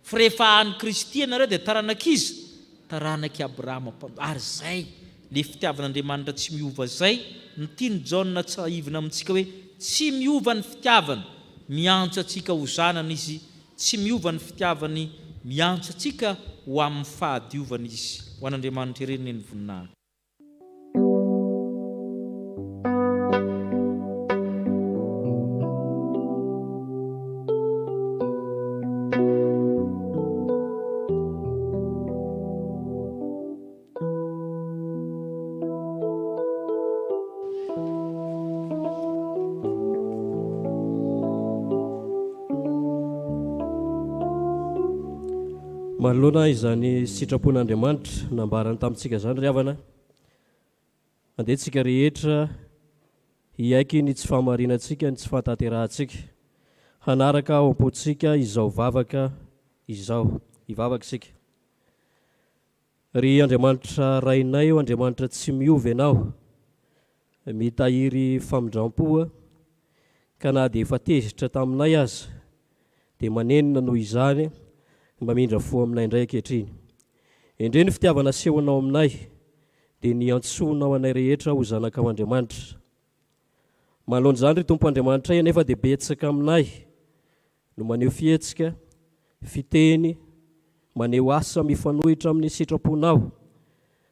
Fa rehefa any Kristy ianareo dia taranak'iza? Taranaky Abrahama ary zay le fitiavan'Andriamanitra tsy miova zay ny tiany Jaona tsahivina amintsika hoe tsy miova ny fitiavany miantso atsika ho zanany izy, tsy miova ny fitiavany miantso atsika ho amin'ny fahadiovana izy. Ho an'Andriamanitra ireniny ny voninahitra. Manoloana izany sitrapon'Andriamanitra nambarany tamintsika izany ry havana, andehantsika rehetra hiaiky ny tsy fahamarinantsika, ny tsy fahataterahantsika, hanaraka ao am-potsika izao vavaka izao, hivavaka isika. Ry Andriamanitra rainay, o Andriamanitra tsy miova ianao, mitahiry famindram-poa, ka na dia efa tezitra taminay aza dia manenina noho izany mba mindra fo aminay indray ankehitriny. Indray ny fitiavana asehonao aminay dia ny antsonao anay rehetra ho zanakao Andriamanitra. Manoloana izany ry Tompo Andriamanitra anefa dia betsaka aminay no maneho fihetsika, fiteny, maneho asa mifanohitra amin'ny sitraponao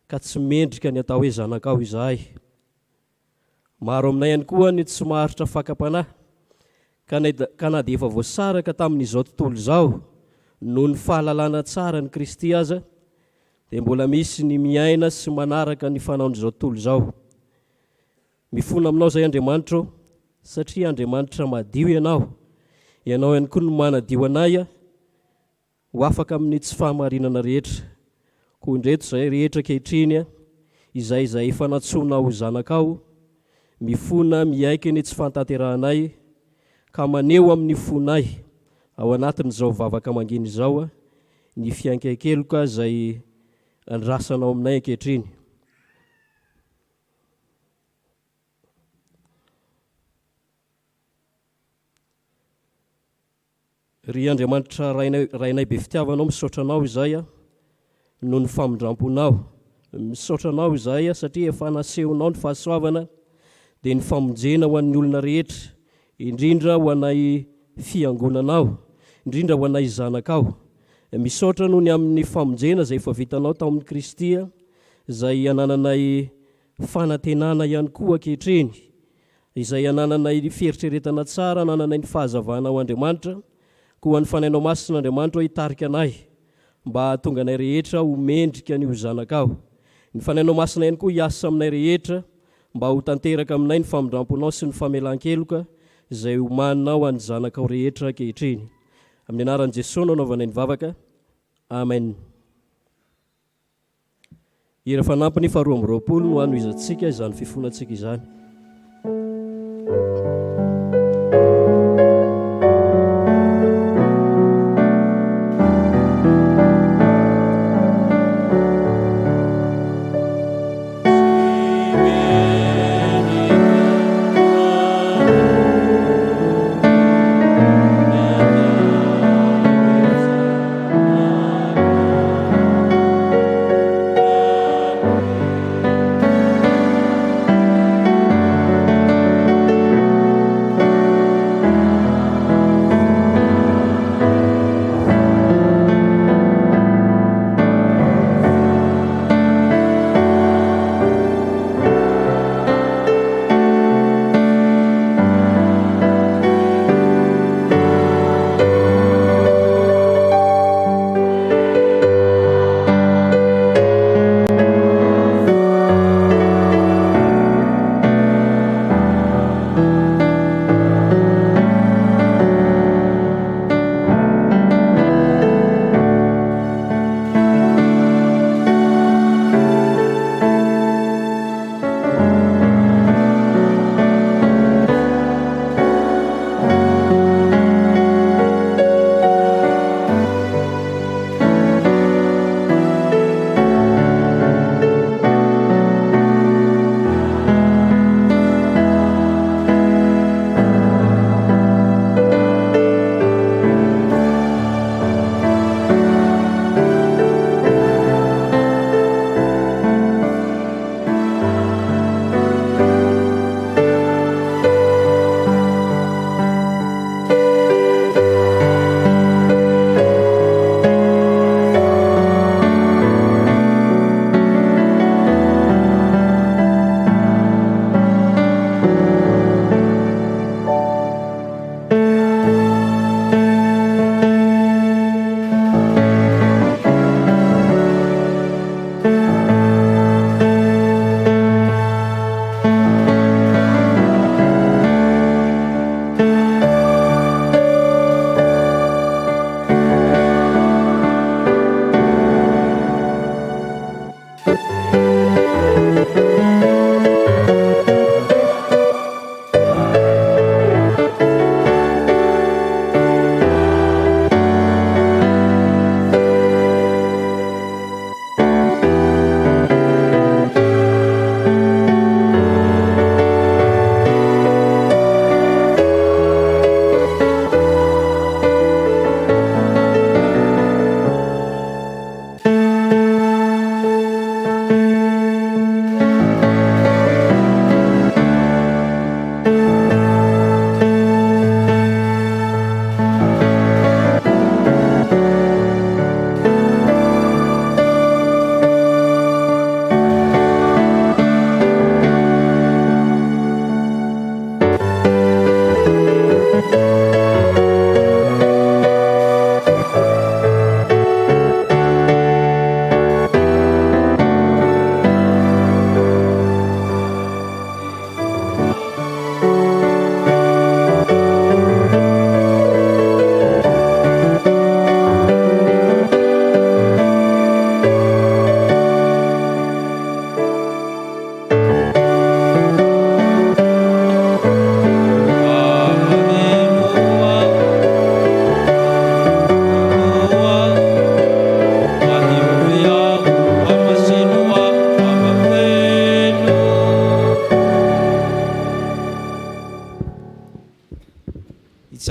ka tsy mendrika ny atao hoe zanakao izahay. Maro aminay ihany koa ny tsy maharitra fakapanahy ka na dia efa voasaraka tamin'izao tontolo izao noho ny fahalalana tsara ny Kristy aza dia mbola misy ny miaina sy manaraka ny fanaon'izao tontolo izao. Mifona aminao izay Andriamanitra, satria Andriamanitra madio ianao ihany koa no manadio anay ho afaka amin'ny tsy fahamarinana rehetra. Koa indreto izay rehetra ankehitriny izay efa natsona ho zanakao, mifona miaiky ny tsy fantaterahanay ka maneho amin'ny fonay ao anatin'izao vavaka manginy izao ny fiankekeloka izay andrasanao aminay ankehitriny. Ry Andriamanitra rainay be fitiavanao, misaotra anao izay noho ny famindramponao, misaotra anao izay satria efa nasehonao ny fahasoavana dia ny famonjena ho an'ny olona rehetra, indrindra ho anay fiangonanao, indrindra ho anay zanakao. Misaotra noho ny amin'ny famonjena izay efa vitanao tamin'ny Kristy, izay anananay fanantenana ihany koa ankehitriny, izay anananay fieritreretana tsara, anananay ny fahazavana ao Andriamanitra, koa ny fanainao masin'Andriamanitra hoe hitarika anay mba tonga anay rehetra ho mendrika ny ho zanakao. Ny fanainao masina ihany koa hiasa aminay rehetra mba ho tanteraka aminay ny famindramponao sy ny famelan-keloka izay homaninao any zanakao rehetra ankehitriny. Amin'ny anaran'i Jesosy no anaovanay ny vavaka. Amen. Hira fanampiny 220 no anoizantsika izany fifonantsika izany.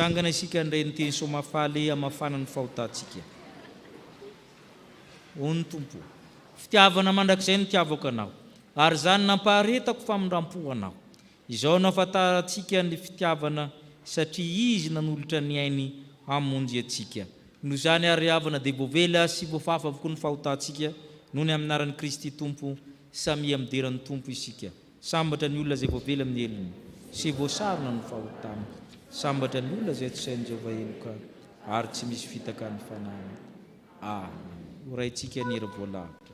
mitsangana isika indray ny teny somafaly amafana ny fahotantsika. Ony tompo, fitiavana mandrakizay no tiavako anao, ary zany nampaharetako famindrampo anao. Izao nafantarantsika ny fitiavana satria izy nanolotra ny ainy hamonjy atsika. Noho izany ary havana dia voavela sy voafafa avokoa ny fahotantsika noho ny amin'ny anaran'i Kristy Tompo, samy amin'ny Tompo isika. Sambatra ny olona izay voavela amin'ny elony, sy voasarona ny fahotana. Sambatra ny olona izay tsy sain'i Jehovah eloka, ary tsy misy fitaka ny fanahiny. Amen. Oraintsika ny hery voalavitra.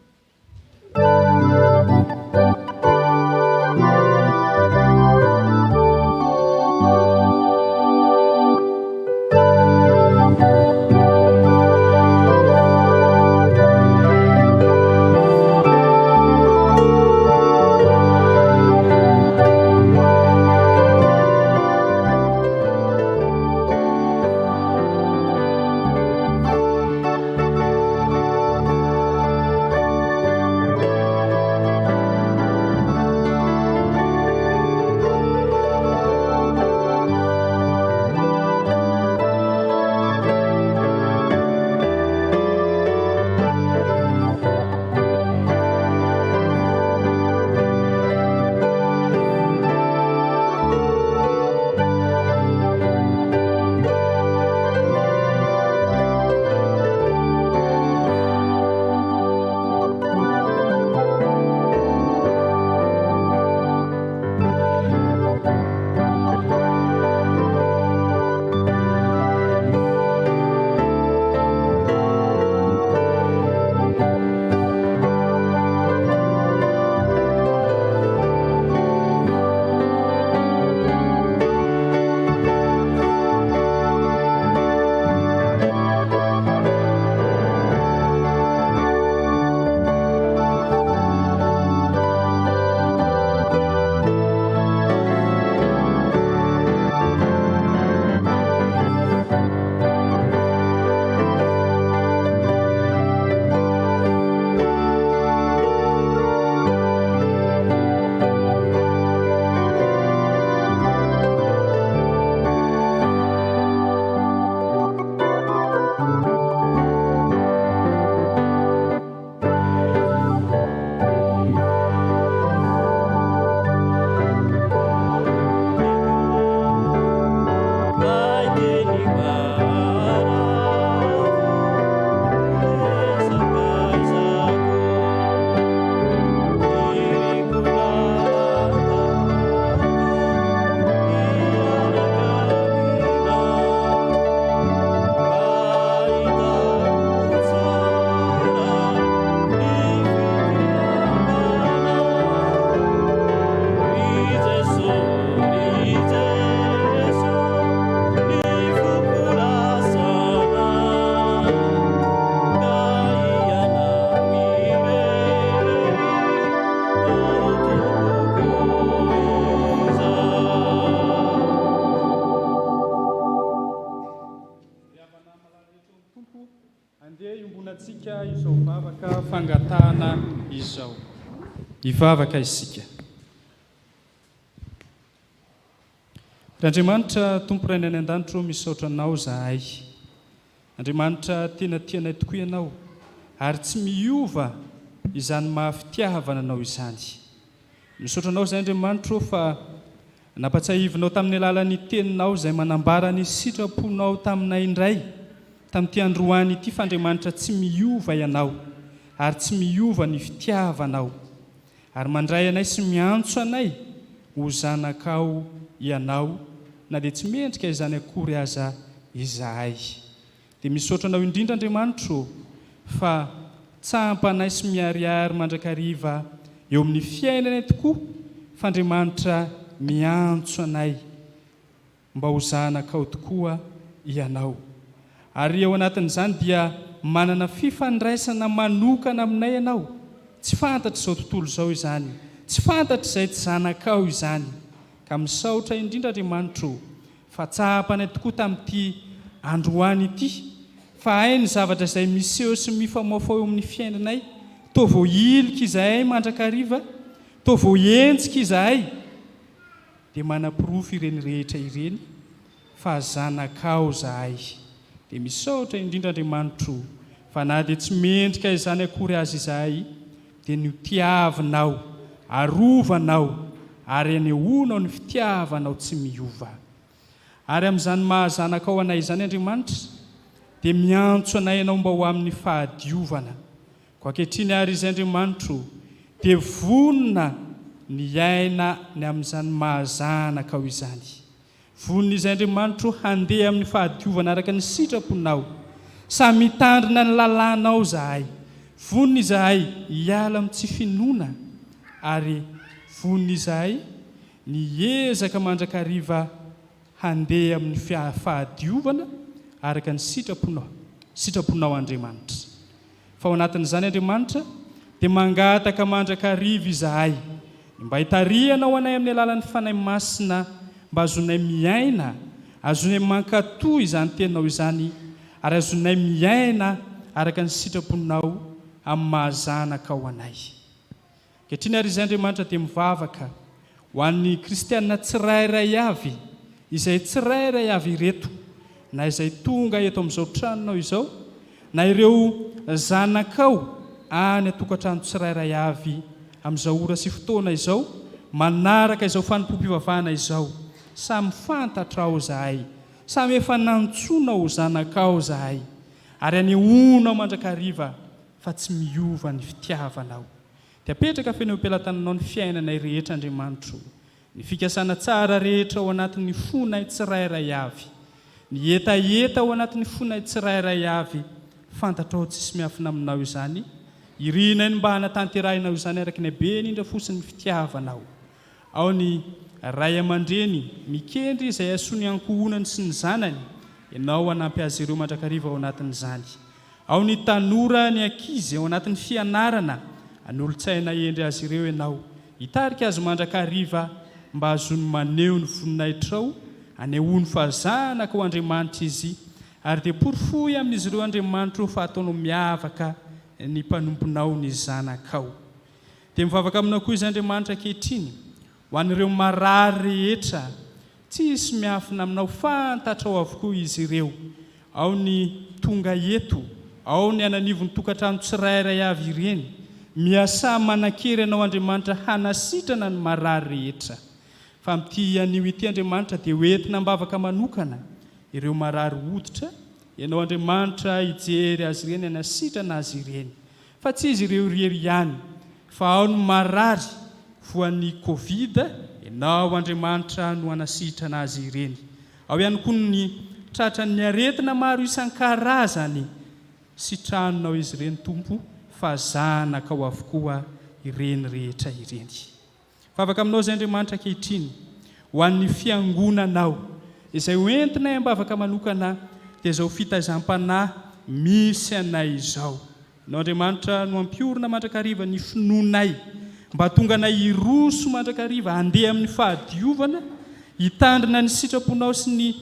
Fangatana izao ivavaka isika. Andriamanitra Tompo Ray any an-danitro, misaotra anao zahay. Andriamanitra tena tianay tokoa ianao, ary tsy miova izany mahafitiavana anao izany. Misaotra anao zay Andriamanitra fa nampatsahivinao tamin'ny alalan'ny teninao izay manambara ny sitraponao taminay indray tamin'ity androany ity, fa Andriamanitra tsy miova ianao ary tsy miova ny fitiavanao, ary mandray anay sy miantso anay ho zanakao ianao, na dia tsy mendrika izany akory aza izahay. Dia misaotra anao indrindra Andriamanitra fa tsampanay sy miariary mandrakariva eo amin'ny fiainanay tokoa, fa Andriamanitra miantso anay mba ho zanakao tokoa ianao. Ary eo anatin'izany dia manana fifandraisana manokana aminay ianao. Tsy fantatra izao tontolo izao izany, tsy fantatra izay tsy zanakao izany, ka misaotra indrindra Andriamanitra fa tsapanay tokoa tamin'ity androany ity, fa hay ny zavatra izay miseho sy mifamaofao eo amin'ny fiainanay, toa vao ilika izahay mandrakariva, toa vao hentsika izahay, dia manapirofo ireny rehetra ireny fa zanakao zahay. Dia misaotra indrindraandriamanitro fa na dia tsy mendrika izany akory azy izahay dia ny tiavinao, arovanao ary anehoanao ny fitiavanao tsy miova. Ary amin'izany mahazanakao anay izany Andriamanitra dia miantso anay ianao mba ho amin'ny fahadiovana. Ko ankehitriny ary izy Andriamanitro dia vonona ny aina ny amin'izany mahazanakao izany. Vonona izy Andriamanitro handeha amin'ny fahadiovana araka ny sitraponao, samy mitandrina ny lalànao zahay. Vonona izahay hiala amin'ny tsy finoana ary vonona izahay ny ezaka mandrakariva handeha amin'ny fahadiovana araka ny sitraponao Andriamanitra. Fa ao anatin'izany Andriamanitra dia mangataka mandrakariva izahay mba hitarihanao anay amin'ny alalan'ny fanahy masina, mba azonay miaina, azonay mankatoy izany tenao izany, ary azonay miaina araka ny sitraponao amin'ny mahazanaka ao anay. Ankehitriny ary izay Andriamanitra dia mivavaka ho an'ny kristianina tsirairay avy, izay tsirairay avy ireto, na izay tonga eto amin'izao tranonao izao, na ireo zanakao any atokantrano tsirairay avy amin'izao ora sy fotoana izao, manaraka izao fanompoam-pivavahana izao. Samy fantatrao zahay, samy efa nantsonao zanakao zahay, ary anehoanao mandrakariva fa tsy miova ny fitiavanao. Dia apetraka fenao am-pelatananao ny fiainanay rehetra Andriamanitro, ny fikasana tsara rehetra ao anatin'ny fonay tsirairay avy, ny etaeta ao anatin'ny fonay tsirairay avy, fantatrao tsisy miafina aminao izany, irinay mba hanatanterahinao izany araka ny habe indrindra fosiny fitiavanao. Ao ny ray aman-dreny mikendry izay asony ankohonany sy ny zanany, ianao hanampy azy ireo mandrakariva ao anatin'izany. Ao ny tanora ny ankizy ao anatin'ny fianarana, anolo-tsaina endry azy ireo ianao, hitarika azy mandrakariva mba azony maneho ny voninaitrao, anehoany fahazanaka ao Andriamanitra izy, ary dia porofoy amin'izy ireo Andriamanitro fa ataonao miavaka ny mpanomponao ny zanakao. Dia mivavaka aminao koa izy Andriamanitra ankehitriny ho an'ireo marary rehetra, tsisy miafina aminao, fantatrao avokoa izy ireo. Ao ny tonga eto, ao ny ananivo ny tokantrano tsirairay avy ireny, miasa manan-kery ianao Andriamanitra hanasitrana ny marary rehetra. Fa amin'ity anio ity Andriamanitra dia hoentina mbavaka manokana ireo marary hoditra, ianao Andriamanitra hijery azy ireny, hanasitrana azy ireny. Fa tsy izy ireo irery ihany, fa ao ny marary voan'ny Covid, ianao Andriamanitra no hanasitrana azy ireny. Ao ihany koa ny tratran'ny aretina maro isan-karazany, sitranonao izy ireny Tompo, fa zanakao avokoa ireny rehetra ireny. Mivavaka aminao izay Andriamanitra ankehitriny ho an'ny fiangonanao izay hoentinay mbavaka manokana dia izao fitaizam-panahy misy anay izao. Ianao Andriamanitra no ampiorina mandrakariva ny finoanay, mba tonga anay hiroso mandrakariva handeha amin'ny fahadiovana, hitandrina ny sitraponao sy ny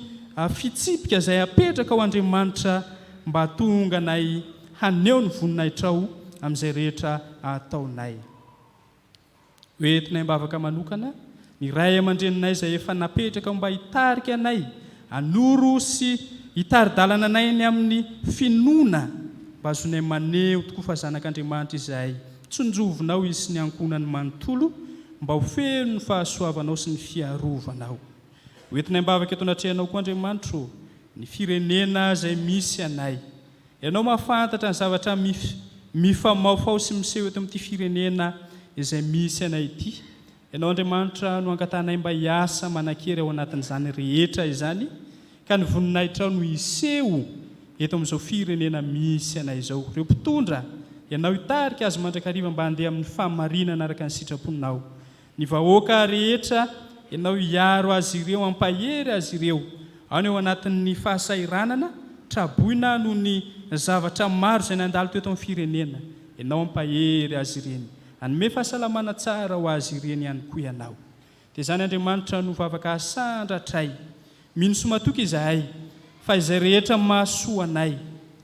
fitsipika izay apetraka ao Andriamanitra, mba tonga anay haneho ny voninaitrao amin'izay rehetra ataonay. Hoentinay mbavaka manokana ny ray aman-dreninay izay efa napetraka mba hitarika anay, hanoro sy hitari-dalana anay ny amin'ny finoana, mba azonay maneho tokoa fa zanak'Andriamanitra izahay. Tsonjovinao izy sy ny ankonany manontolo, mba ho feno ny fahasoavanao sy ny fiarovanao. Hoentinay mbavaka eto anatrehanao koa Andriamanitro ny firenena izay misy anay. Ianao mahafantatra ny zavatra mifamaofao sy miseho eto amin'ity firenena izay misy anay ity. Ianao Andriamanitra no angatanay mba hiasa manan-kery ao anatin'izany rehetra izany, ka ny voninaitrao no hiseho eto amin'izao firenena misy anay izao. Ireo mpitondra, ianao hitarika azy mandrakariva mba handeha amin'ny famarinana araka ny sitraponao. Ny vahoaka rehetra, ianao hiaro azy ireo, ampahery azy ireo, ao ny ao anatin'ny fahasairanana, traboina no ny zavatra maro izay nandalo teto amin'ny firenena. Ianao ampahery azy ireny, hanome fahasalamana tsara ho azy ireny ihany koa ianao. Dia izany Andriamanitra no vavaka hasandratray, mino somatoka izahay, fa izay rehetra mahasoa anay,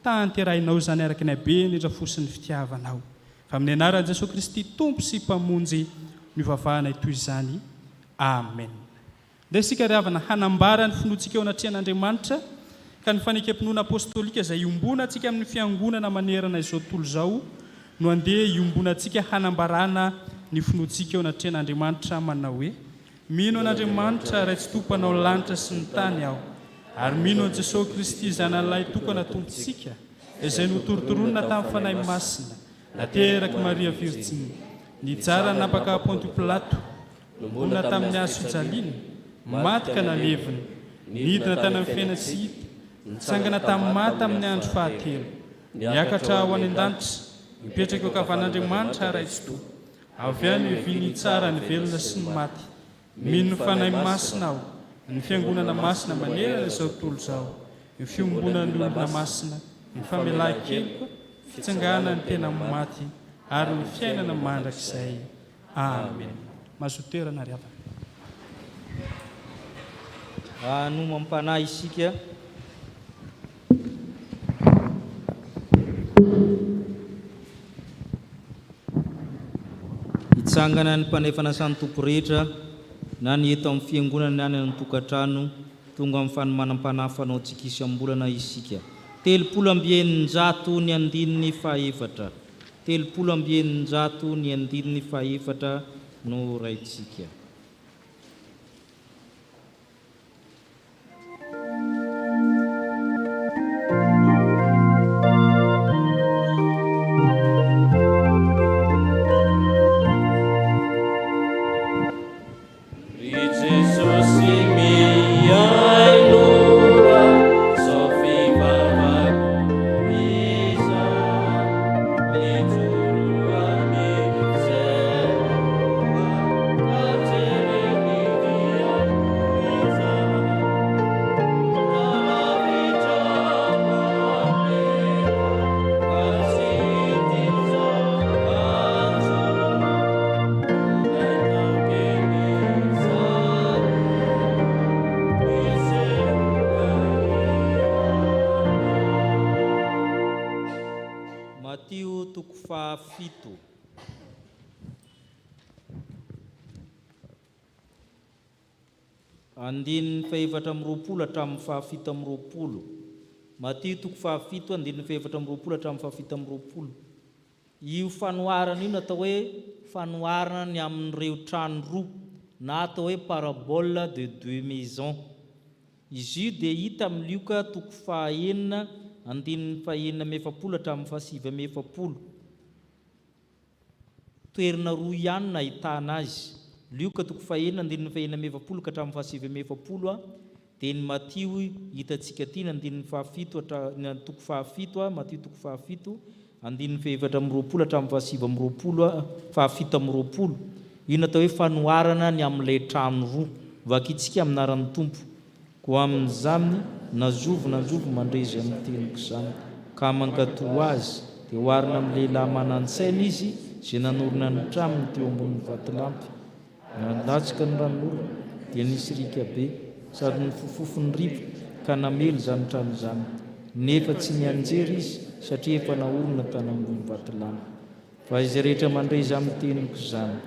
tanterahinao izany araka ny habe indrindra fosiny fitiavanao. Fa amin'ny anaran'i Jesosy Kristy Tompo sy Mpamonjy, mivavahana toy izany. Amen. dia isika ry havana hanambara ny finoantsika eo anatrihan'Andriamanitra ka ny fanekam-pinoana apôstôlika izay iombona antsika amin'ny fiangonana manerana izao tontolo izao no andeha iombona antsika hanambarana ny finoantsika eo anatrihan'Andriamanitra manao hoe mino an'Andriamanitra ray tsy tompanao lanitra sy ny tany aho ary mino an Jesosy Kristy zanan'ilay tokana tompontsika izay notoritorona tamin'ny fanahy masina nateraka Maria Virginy nijara napaka Ponto Pilato nomona tamin'ny hazo fijaliana maty ka nalevina nidina tany amin'ny fiaina tsy hita nitsangana tamin'ny maty amin'ny andro fahatelo niakatra ho any an-danitra mipetraka eo kavan'Andriamanitra ray tsy toa avy any viny tsara ny velona sy ny maty mino ny fanahy masina aho ny fiangonana masina manerana izao tontolo izao ny fiombonan'ny olona masina ny famelan-keloka fitsangana ny tena maty ary ny fiainana mandrakizay amen. Mazotoerana ry havana. No mampanahy isika hitsangana ny mpanefana sany tompo rehetra na ny eto amin'ny fiangonana ny any amin'ny tokantrano tonga amin'ny fanomanam-panahy fanaontsika isam-bolana isika 300 ny andininy fahaefatra 300 ny andininy fahaefatra no raitsika. Andininy fahaefatra amby roapolo hatramin'ny fahafito amby roapolo. Matio toko fahafito andininy fahaefatra amby roapolo hatramin'ny fahafito amby roapolo. Io fanoharana io natao hoe fanoharana ny amin'ireo trano roa na atao hoe parabole de deux maisons. Izy io dia hita amin'ny Lioka toko fahaenina andininy fahaenina amby efapolo hatramin'ny fahasivy amby efapolo. Toerana roa ihany no ahitana azy. Lioka toko fahaenina andininy fahaenina amby efapolo ka hatramin'ny fahasivy amby efapolo dia ny Matio hitantsika ty andininy fahafito toko fahafito Matio toko fahafito andininy fahaefatra amby roapolo hatramin'ny fahasivy amby roapolo fahafito amby roapolo. Io natao hoe fanoharana ny amin'ilay trano roa vakitsika amin'ny anaran'ny Tompo ko amin'izany nazovo mandrezy amin'ny teniko izany ka mangatoa azy dia hoarina amin'ny lehilahy manan-tsaina izy izay nanorina ny tramony teo ambonin'ny vatolampy. Nalatsaka ny ranon'olona dia nisy rika be sady ny fofofony rivotra ka namely izany trano izany nefa tsy nianjery izy satria efa naorina tany ambony vatolampy. Fa izy rehetra mandrezy amin'ny teniko izany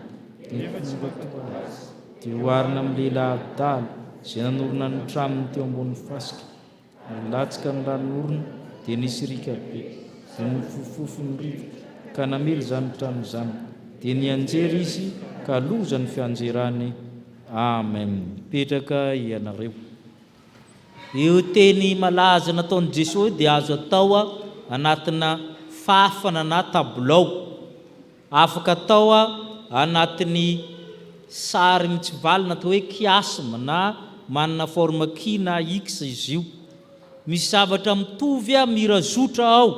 dia hoarina amin'ny lehilahy adala izay nanorina ny tramony teo ambony fasika. Nalatsaka ny ranon'olona dia nisy rika be dia ny fofofony rivotra ka namely izany trano izany dia nianjery izy ka loza ny fianjerany. Amen. Petraka ianareo. Io teny malaza nataon'i Jesosy dia azo atao anatina fafana na tabilao. Afaka atao anatin'ny sary mitsivalana atao hoe kiasma na manana forme ki na x izy io. Misy zavatra mitovy mirazotra ao.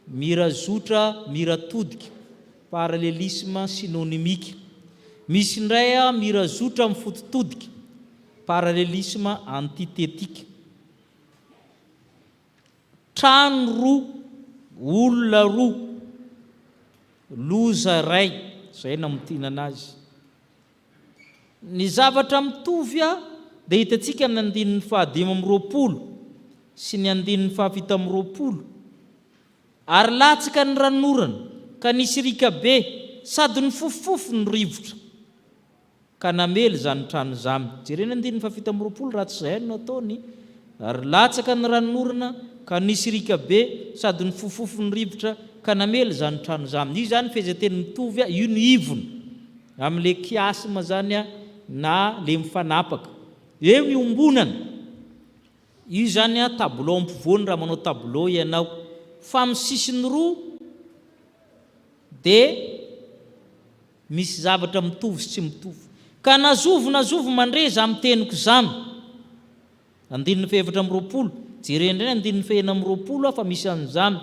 Mirazotra, miratodika. Parallélisme synonymique. Misy ndray mirazotra mifototodika. Parallélisme antithétique. Trano roa, olona roa, loza ray, izay namotina anazy. Ny zavatra mitovy dia hitantsika ny andininy fahadimy amby roapolo sy ny andininy fahafito amby roapolo. Ary latsaka ny ranorana ka nisy rika be sady ny fofofo ny rivotra. ka namely zany trano zamy jereny andiny fa fita amin'ny roapolo raha tsy zay no ataony ary latsaka ny ranonorana ka nisy rika be sady ny fofofo ny rivotra ka namely zany trano zamy io zany fehezanteny mitovy io ny ivony amin'le kiasma zany na le mifanapaka eo iombonana io zany tableau ampovoany raha manao tableau ianao fa amin'ny sisiny roa dia misy zavatra mitovy sy tsy mitovy ka nazovo mandreza amin'ny teniko zamy andininy fehefatra amin'ny roapolo jereny indray andininy fehena amin'ny roapolo fa misy an'izany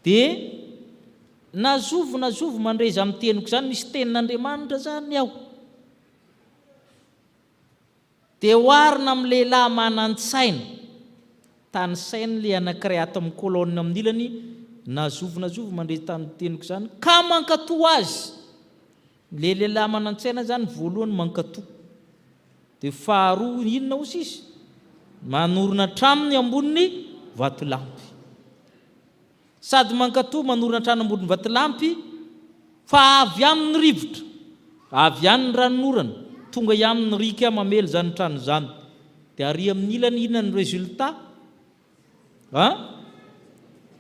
dia nazovo mandreza amin'ny teniko zany misy tenin'Andriamanitra zany aho dia oharina amin'ny lehilahy manan-tsaina tany saina le anankiray ato amin'ny kolonina amin'ny ilany nazovo mandreza tany teniko zany ka mankatoa azy le lehilahy manan-tsaina zany voalohany mankatoa dia faharoa inona hozy izy manorina tramony amboniny vatolampy sady mankatoa manorina trano amboniny vatolampy fa avy amin'ny rivotra avy amin'ny ranonorana tonga amin'ny rika mamely zany trano zany dia ary amin'ny ilany inona ny résultat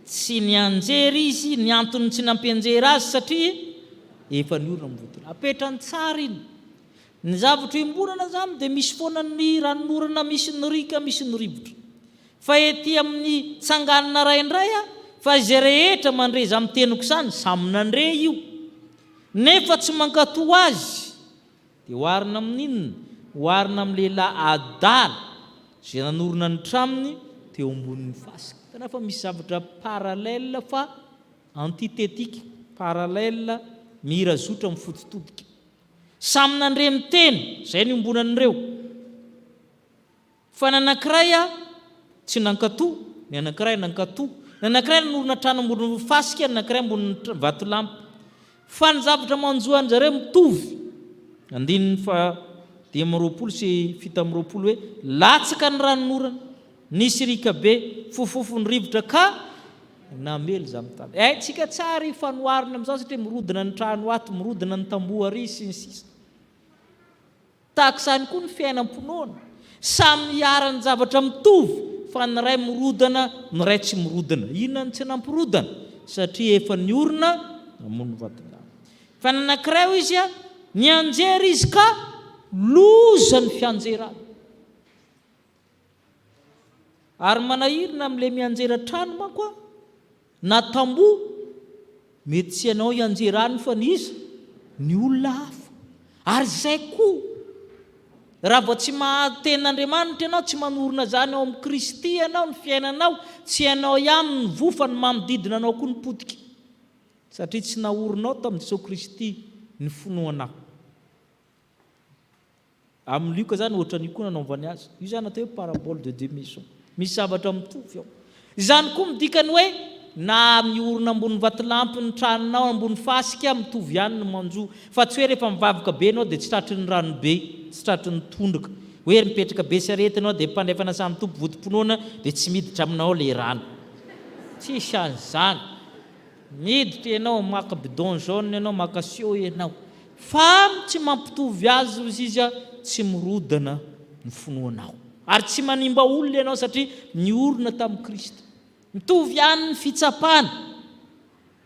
tsy nianjery izy ny antony tsy nampianjery azy satria efa niorina mivodona apetrany tsara iny ny zavatra imbonana zany dia misy foana ny ranonorana misy ny rika misy ny rivotra fa ety amin'ny tsanganana raindray fa izay rehetra mandreza amin'ny teniko zany samy nandre io nefa tsy mankatoa azy dia oharina amin'inona oharina amin'ny lehilahy adala izay nanorina ny tramony teo ambonin'ny fasika tana fa misy zavatra parallèle fa antithétique parallèle mirazotra mifototodika samy nandre miteny izay ny ombonan'ireo fa ny anankiray tsy nankatoa ny anankiray nankatoa ny anankiray nanorina trano amboniny fasika ny anankiray amboniny vatolampy fa ny zavatra manjoany zareo mitovy andininy fa dia amin'ny roapolo sy fita amin'ny roapolo hoe latsaka ny ranonorana nisy rika be fofofo ny rivotra ka namely za mitany tsika tsara fanoharina amin'izao satria mirodina ny trano ato mirodina ny tamboho ary sy ny sisa tahaka izany koa ny fiainam-ponoana samy hiarany zavatra mitovy fa ny ray mirodana ny ray tsy mirodana inona ny tsy nampirodana satria efa niorina amony vatona fa ny anankiray izy nianjery izy ka loza ny fianjerana ary manahirina amin'ilay mianjera trano manko na tamboho mety tsy ianao ianjerany fa ny iza ny olona hafa ary zay koa raha vao tsy mahaten'Andriamanitra ianao tsy manorina zany ao amin'ny Kristy ianao ny fiainanao tsy ianao ihany ny vofa ny manodidina anao koa ny potika satria tsy naorinao tamin'i Jesosy Kristy ny finoanao amin'ny Luka zany ohatran'io koa nanaovany azy io zany atao hoe parabole de deux maisons misy zavatra mitovy ao izany koa midikany hoe na miorina ambony vatolampy ny tranonao ambony fasika mitovy ihany ny manjoa fa tsy hoe rehefa mivavaka be anao dia tsy tratry ny rano be tsy tratry ny tondraka hoe mipetraka be sarety anao dia mpandrefana samy tompo vodim-ponoana dia tsy miditra aminao le rano tsisy an'izany miditra ianao maka bidon jaune ianao maka sio ianao fa tsy mampitovy azy izy tsy mirodana ny finoanao ary tsy manimba olona ianao satria niorina tamin'i Kristy mitovy ihany ny fitsapana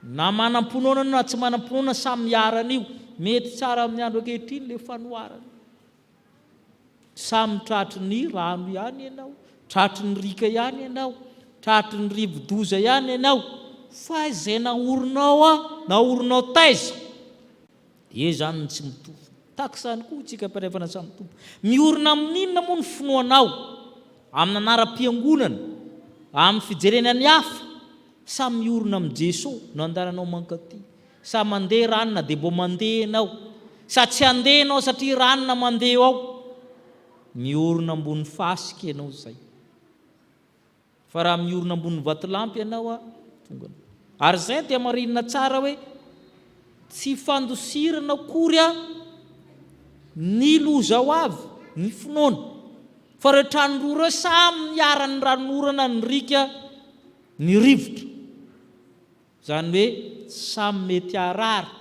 na manam-ponoana na tsy manam-ponoana samy miaran'io mety tsara amin'ny andro ankehitriny le fanoharana samy tratry ny rano ihany ianao tratry ny rika ihany ianao tratry ny rivo-doza ihany ianao fa izay naorinao taiza zany tsy mitovy tahaka izany koa tsika mpanefana samy tompo miorina amin'inona moa ny finoanao amin'ny anaram-piangonana amin'ny fijerenany hafa samy miorina amin'ny Jesosy no andaranao mankaty sa mandeha ranona dia mbo mandeha ianao sa tsy andeha ianao satria ranona mandeha ao miorina ambony fasika ianao zay fa raha miorina ambony vatolampy ianao tonga ary zay dia marinina tsara hoe tsy fandosirana akory ny loza ho avy ny finoana fa reo tranoroa reo samy miarany ranonorana ny rika ny rivotra zany hoe samy mety arary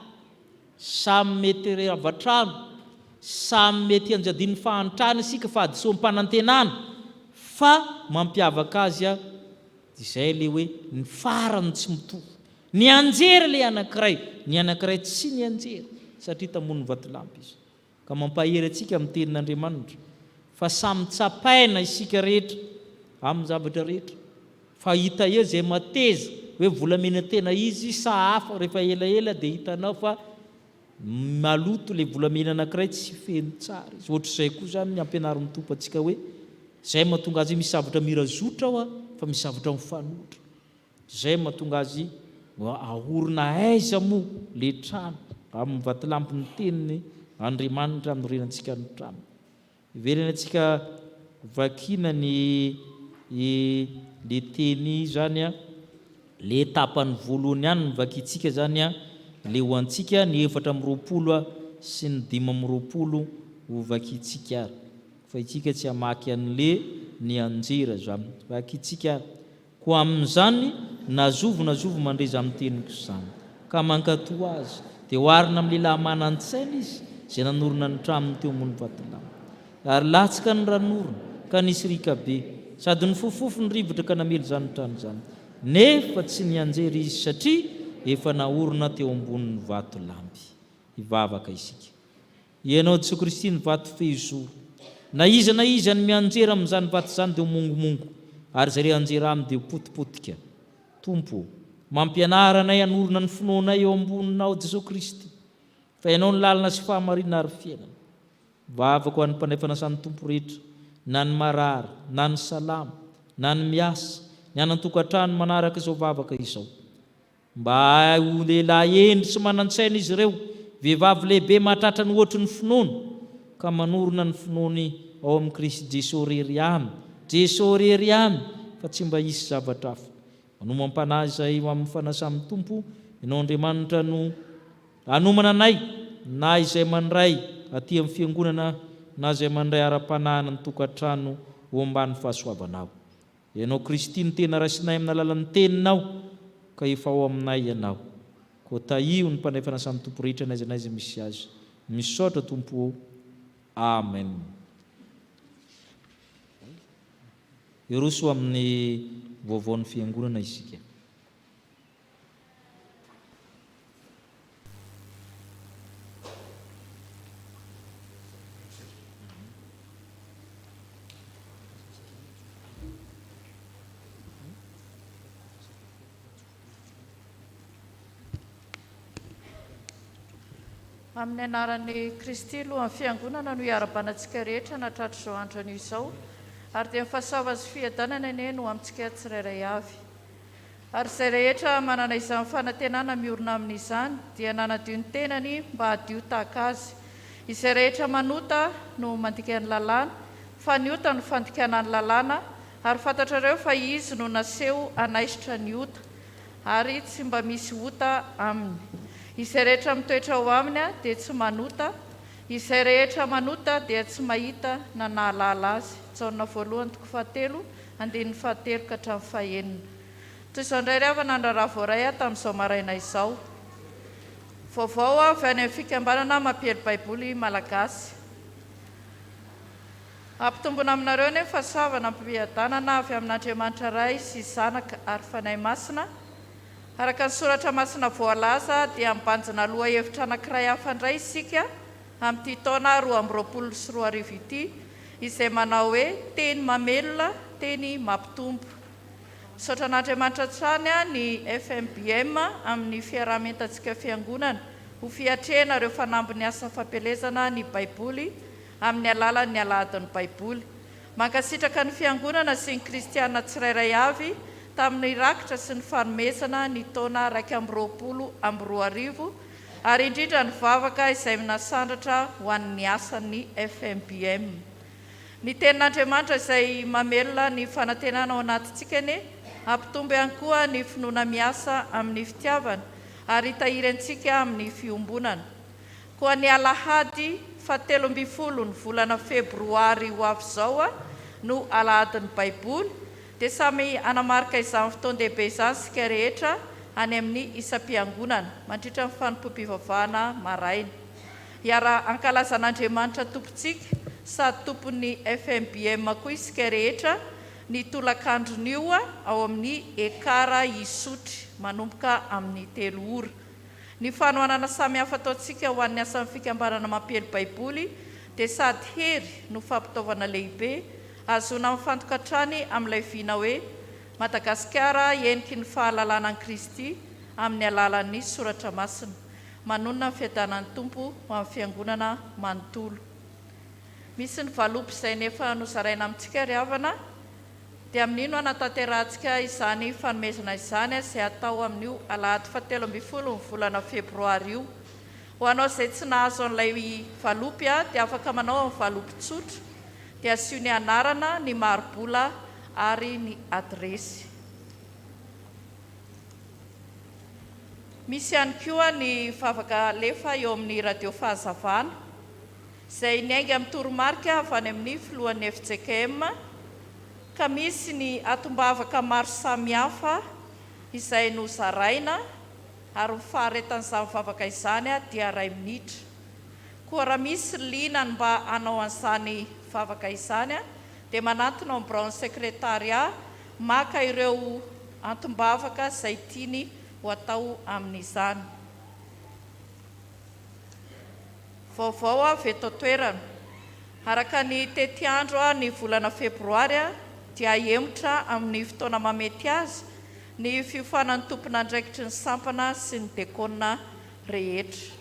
samy mety ravatrano samy mety anjadiny fahantrana isika fa adisoam-panantenana fa mampiavaka azy a izay le hoe ny farany tsy mitovy ny anjera le anankiray tsy ny anjera satria tamon'ny vatolampy izy ka mampahery atsika amin'ny tenin'Andriamanitra fa samy tsapaina isika rehetra amin'ny zavatra rehetra fa hita eo zay mateza hoe volamena tena izy sa hafa rehefa elaela dia hitanao fa maloto le volamena anankiray tsy feno tsara izy ohatr'izay koa zany ny ampianarin'ny tompo atsika hoe zay mahatonga azy misy zavatra mirazotra ao a fa misy zavatra mifanotra zay mahatonga azy ahorona aiza moa le trano amin'ny vatolampy ny teniny Andriamanitra amin'ny renantsika ny trano ivelany atsika vakina le teny zany a le tapany voalohany ihany ny vakitsika zany a le ho antsika ny 420 sy ny 520 ho vakitsika ary fa itsika tsy hamaky an'le ny anjera zany vakitsika ko amin'izany nazovo mandreza amin'ny teniko zany ka mankatoa azy dia hoarina amin'ny lehilahy manan-tsaina izy zay nanorona ny tramony teo ambony vatolampy ary latsaka ny ranorona ka nisy rika be sady ny fofofo ny rivotra ka namely zany trano zany nefa tsy nianjera izy satria efa naorona teo ambonin'ny vatolampy ivavaka isika ianao Jesu Kristy ny vato fehizoro na iza ny mianjera amin'izany vato zany dia mongomongo ary zay re anjera aminy dia potipotika tompo mampianaranay anorona ny finoanay eo amboninao Jesu Kristy fa ianao ny lalina sy fahamarinana ary fiainana vavako an'ny mpanefana sany tompo rehetra na ny marary na ny salama na ny miasa ny anan-tokantrano manaraka izao vavaka izao mba ho lehilahy endry sy manan-tsaina izy ireo vehivavy lehibe mahatratra ny ohatry ny finoana ka manorona ny finoany ao amin'ny Kristy Jesosy rery aminy fa tsy mba hisy zavatra hafa no mampanahy izay amin'ny fanasan'ny tompo ianao Andriamanitra no anomana anay na izay mandray aty amin'ny fiangonana na izay mandray ara-panahana ny tokantrano ho ambany fahasoavanao ianao Kristy ny tena raisinay amin'ny alalan'ny teninao ka efa ao aminay ianao ko taio ny mpanefana samy tompo rehetra naiza misy azy misaotra tompo amen iroso amin'ny vaovaon'ny fiangonana isika amin'ny anaran'ny Kristy lohan'ny fiangonana no hiara-banantsika rehetra natratra izao andro izao ary dia mifasava sy fiadanana ene no amintsika tsirairay avy ary izay rehetra manana izany fanantenana miorina amin'izany dia nanadio ny tenany mba hadio tahaka azy izay rehetra manota no mandika ny lalàna fa ny ota no fandikana ny lalàna ary fantatrareo fa izy no naseho anaisitra ny ota ary tsy mba misy ota aminy izay rehetra mitoetra ho aminy a dia tsy manota izay rehetra manota dia tsy mahita na nahalala azy Jaona 1:7 andininy 7 ka hatramin'ny 9 toy izao indray ry havana ndraraha voaray a tamin'izao maraina izao vaovao avy any amin'ny fikambanana mampiely baiboly malagasy ampitombona aminareo ny fasavana ampiadanana avy amin'Andriamanitra ray sy zanaka ary fanahy masina araka ny soratra masina voalaza dia mibanjina aloha hevitra anankiray hafa indray isika amin'ity taona 2024 ity izay manao hoe teny mamelona teny mampitombo misaotra an'Andriamanitra trany ny FMBM amin'ny fiarahamentantsika fiangonana ho fiatrehana ireo fanamby ny asa fampelezana ny baiboly amin'ny alalan'ny aladin'ny baiboly mankasitraka ny fiangonana sy ny kristiana tsirairay avy tamin'ny rakitra sy ny fanomezana ny taona 2024 ary indrindra ny vavaka izay minasandratra ho an'ny asan'ny FMBM ny tenin'Andriamanitra izay mamelona ny fanantenana ao anatintsika ene ampitombo ihany koa ny finoana miasa amin'ny fitiavana ary hitahirantsika amin'ny fiombonana koa ny alahady 17 ny volana febroary ho avy izao no alahadin'ny baiboly dia samy anamarika izany fotoan-dehibe izany sika rehetra any amin'ny isam-piangonana mandritra ny fanompoam-pivavahana maraina iara ankalazan'andriamanitra tompontsika sady tompon'ny FMBM koa isika rehetra ny tolakandron'io ao amin'ny ekara isotry manomboka amin'ny 3 ora. Ny fanohanana samihafa ataontsika ho an'ny asan'ny fikambanana mampely baiboly dia sady hery no fampitaovana lehibe azona mifantokatrany amin'ilay viana hoe Madagasikara eniky ny fahalalana an'i Kristy amin'ny alalan'ny soratra masina. Manonona ny fiadanan'ny tompo ho amin'ny fiangonana manontolo. Misy ny valopy izay nefa nozaraina amintsika ry havana dia amin'ino anatanterantsika izany fanomezana izany izay atao amin'io alahady 17 ny volana febroary io. Ho anao izay tsy nahazo an'ilay valopy dia afaka manao amin'ny valopy tsotra dia asio ny anarana, ny maribola ary ny adresy. Misy ihany koa ny vavaka lefa eo amin'ny radio fahazavana izay niainga amin'ny toromarika avy any amin'ny filohan'ny FJKM ka misy ny atombavaka maro samihafa izay nozaraina ary ny faharetan'izany vavaka izany dia 2 minitra. Koa raha misy linany mba hanao an'izany vavaka izany dia manatona ao ambiraon'ny sekretariat maka ireo atombavaka izay tiany ho atao amin'izany. Vaovao avy eto toerana. Araka ny tetiandro ny volana febroary dia hemotra amin'ny fotoana mamety azy ny fiofanan'ny tompon'andraikitry ny sampana sy ny dekona rehetra.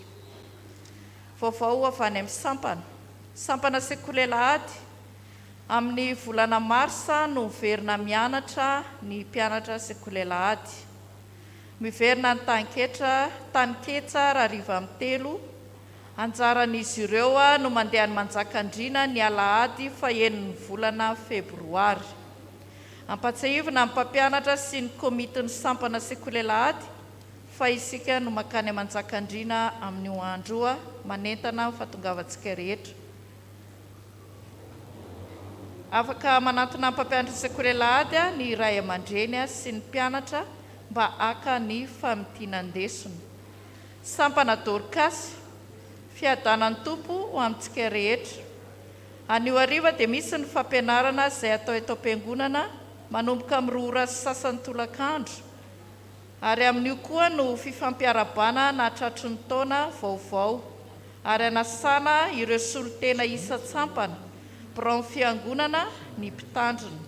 Vaovao avy any amin'ny sampana sekolelahady amin'ny volana marsa no miverina mianatra ny mpianatra sekolelahady. Miverina ny taniketsa rariva amin'ny 3. Anjaran'izy ireo no mandeha ny manjakandriana ny alahady 9 volana febroary. Ampatsahivina amin'ny mpampianatra sy ny komitin'ny sampana sekolelahady fa isika no makany manjakandriana amin'ny andro manentana fahatongavantsika rehetra. Afaka manatona mpampianatra sekolelahady ny ray aman-dreny sy ny mpianatra mba aka ny famitinan-desona. Sampana Dorcas, fiadanan'ny tompo ho amintsika rehetra. Anio hariva dia misy ny fampianarana izay atao eto am-piangonana manomboka amin'ny 2 ora sasany tolakandro. Ary amin'io koa no fifampiarabana na tratry ny taona vaovao ary anasana ireo solotena isa-tsampana birao fiangonana ny mpitandrina.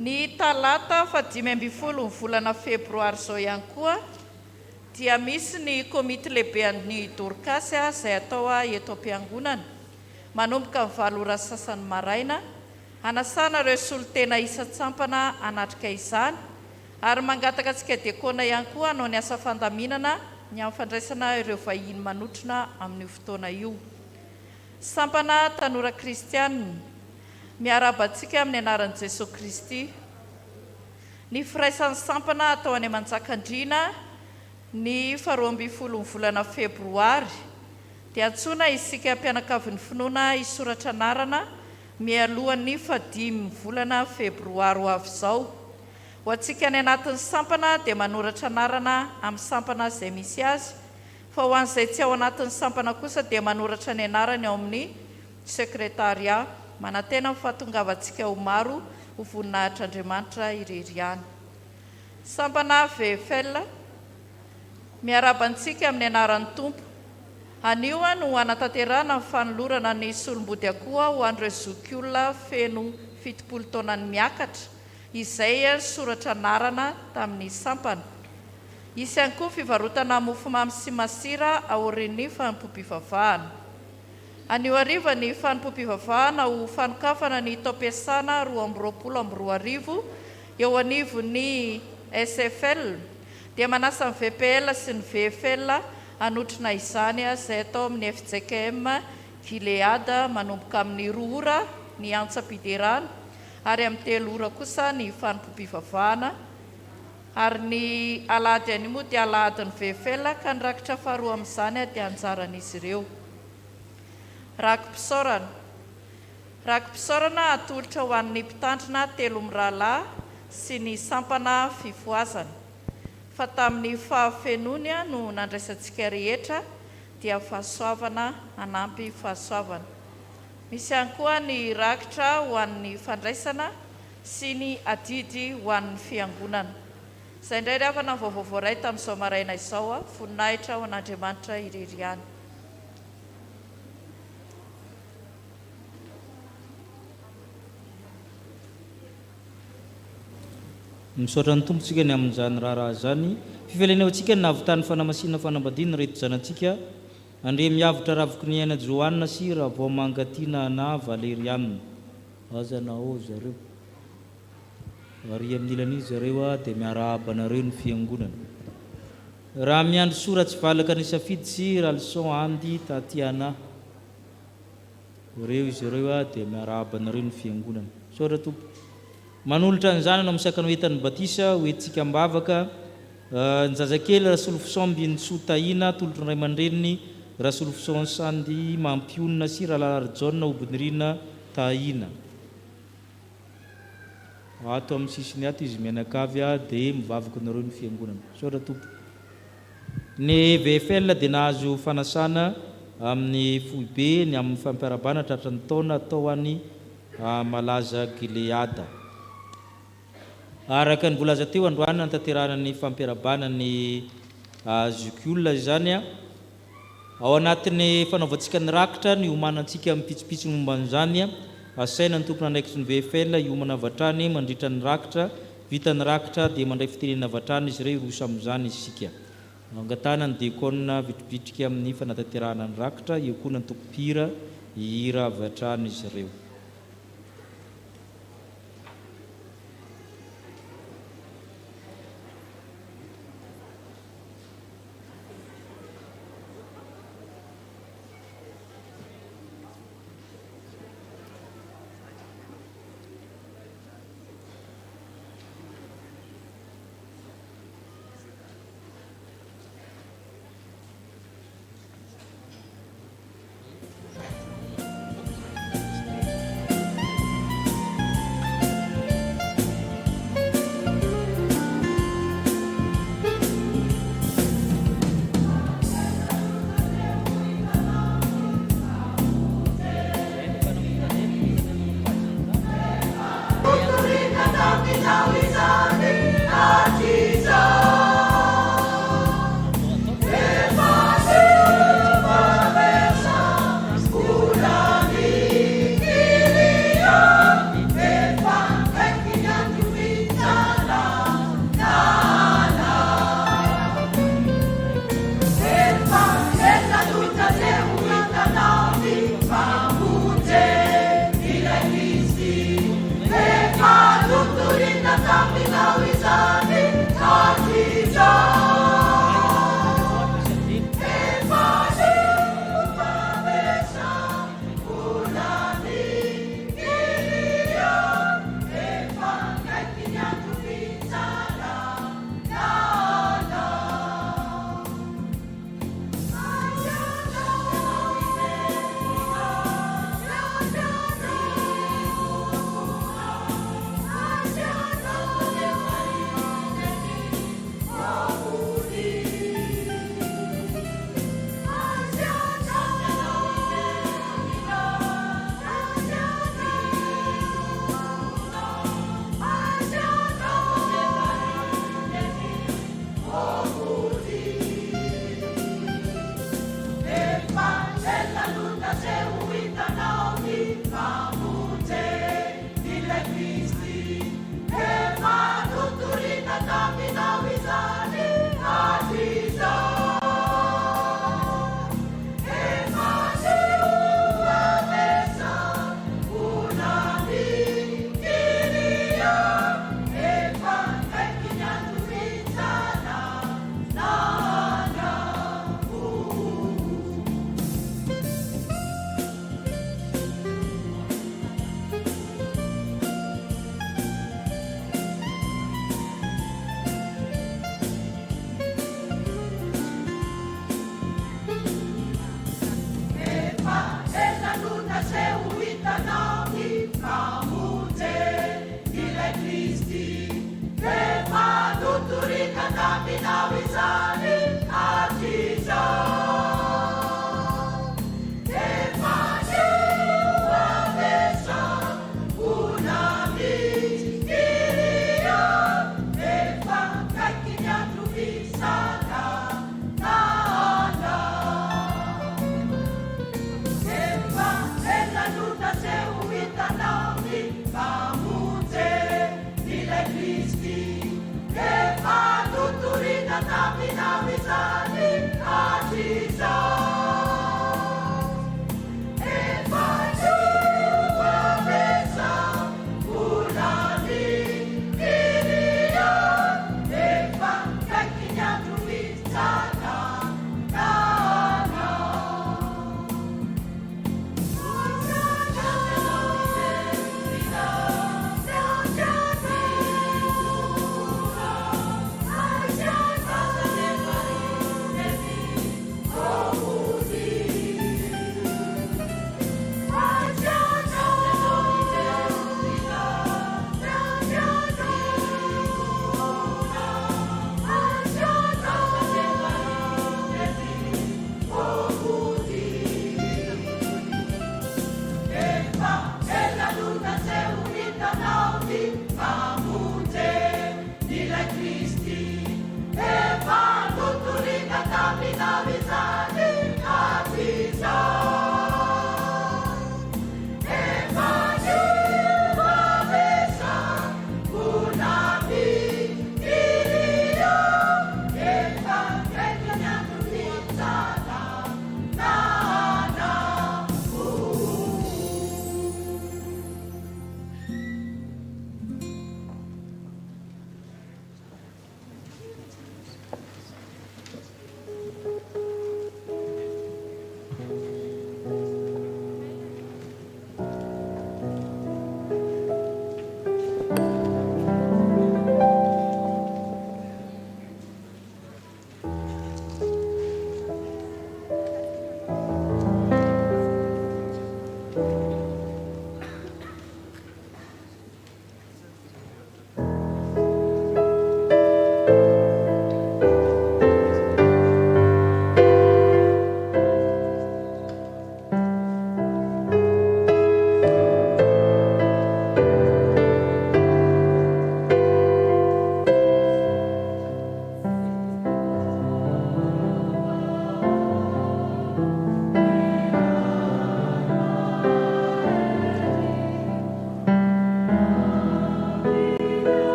Ny talata 15 ny volana febroary izao ihany koa dia misy ny komity lehibe an'ny Dorcas izay atao eto am-piangonana manomboka amin'ny 9 ora sasany maraina anasana ireo solotena isa-tsampana anatrika izany ary mangataka antsika dekona ihany koa hanao ny asa fandaminana ny amin'ny fandraisana ireo vahiny manotrona amin'ny fotoana io. Sampana tanora kristianina miarabantsika amin'ny anaran'i Jesosy Kristy. Ny firaisan'ny sampana atao any manjakandriana ny 12 ny volana febroary dia antsoina isika mpianakavin'ny finoana isoratra anarana mialohan'ny 15 ny volana febroary ho avy izao. Ho antsika ny anatin'ny sampana dia manoratra anarana amin'ny sampana izay misy azy, fa ho an'izay tsy ao anatin'ny sampana kosa dia manoratra ny anarany ao amin'ny sekretariat. Manantena ny fahatongavantsika ho maro ho voninahitr'Andriamanitra irery ihany. Sampana VFL miarabantsika amin'ny anaran'ny tompo. Anio no anatanterana ny fanolorana ny solombody akoha ho an'ireo zokiolona feno 70 taona ny miakatra izay soratra anarana tamin'ny sampana. Isy ihany koa fivarotana mofomamy sy masira aorian'ny fanompom-pivavahana. Anio hariva ny fanompom-pivavahana ho fanokafana ny taom-piasana 2024 eo anivon'ny SFL dia manasa ny VPL sy ny VFL anotrina izany izay atao amin'ny FJKM Gileada manomboka amin'ny 2 ora ny antsa-piderana ary amin'ny 3 ora kosa ny fanompom-pivavahana. Ary ny alahady any moa dia alahadin'ny VFL ka nirakitra faharoa amin'izany dia anjaran'izy ireo. Rakim-pisaorana atolotra ho an'ny mpitandrina 3 mirahalahy sy ny sampana fifoazana. Fa tamin'ny fahafenony no nandraisantsika rehetra dia fahasoavana anampy fahasoavana. Misy ihany koa ny rakitra ho an'ny fandraisana sy ny adidy ho an'ny fiangonana. Izay indray ry havana vaovao ray tamin'izao maraina izao voninahitra ho an'Andriamanitra irery ihany. Misaotra ny tompontsika ny amin'izany raharaha zany. Fivelena antsika ny navitany fanamasinana fanambadiana reto zanantsika. Andre miavitra ravoky ny aina Joanna sy raha vao mangatiana na Valerianina. Azanao zareo. Ary amin'ny ilan'izy zareo dia miarahaba anareo ny fiangonana. Raha miandry soratsy valaka ny safidy sy raha leçon andy tatiana. Ireo izy ireo dia miarahaba anareo ny fiangonana. Misaotra tompo. Manolotra an'izany no misakany hoentan'ny batisa hoentsika mbavaka ny zazakely Rasolo Fisamby ny Sotaina tolotro ny ray aman-dreniny Rasolo Fisansandy Mampionina sy Rahalala Jaune Obinirina Taina. Ato amin'ny sisiny ato izy mianakavy dia mivavaka nareo ny fiangonana. Misaotra tompo. Ny VFL dia nahazo fanasana amin'ny foibe ny amin'ny fampiarabana tratran'ny taona atao any Malaza Gileada. Araka ny volaza teo androany tanterahana ny fampiarabana ny Zikula izany ao anatin'ny fanaovantsika ny rakitra ny homanantsika mipitsipitsy ny momban'izany asaina ny tompona andraikitry ny VFL hiomana avatrany mandritra ny rakitra vita ny rakitra dia mandray fitenena avatrany izy ireo rosa amin'izany isika. Angatana ny diakona vitribitrika amin'ny fanatanterahana ny rakitra eo koa ny tokopira hira avatrany izy ireo.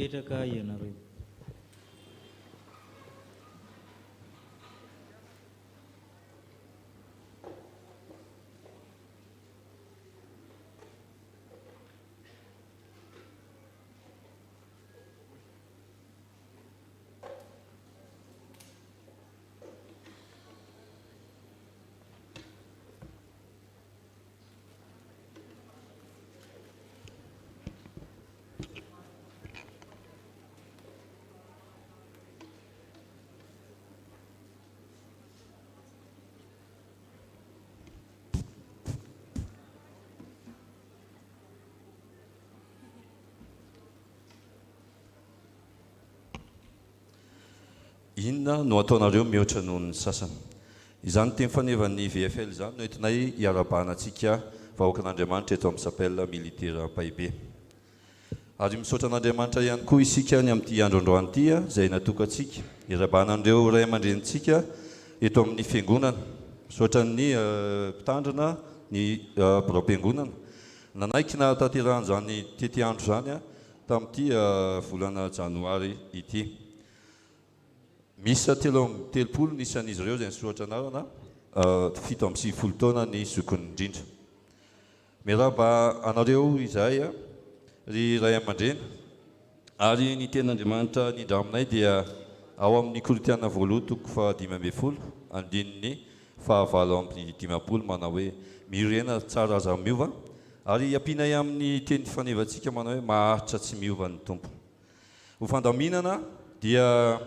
mipetraka ianareo. Inona no ataonareo mihoatra noho ny sasany. Izany teny fanevan'ny VFL izany no entinay hiarabanantsika vahoaka an'Andriamanitra eto amin'ny sapelle militaire Paibe. Ary misaotra an'Andriamanitra ihany koa isika ny amin'ity androandroany ity izay natokantsika hiarabanan'ireo ray aman-drenitsika eto amin'ny fiangonana. Misaotra ny mpitandrina ny biraom-piangonana. Nanaiky na tanterahan'izany tety andro zany tamin'ity volana janoary ity. Misy telopolo ny isan'izy ireo izay nisoratra anarana, 7 taona ny zokony indrindra. Miaraba anareo izahay ry ray aman-dreny ary ny ten'Andriamanitra nindra aminay dia ao amin'ny Korinthiana 2:5 andininy 9:20 manao hoe mirena tsara aza miova ary ampianay amin'ny teny fanevantsika manao hoe maharitra tsy miova ny tompo. Ho fandaminana dia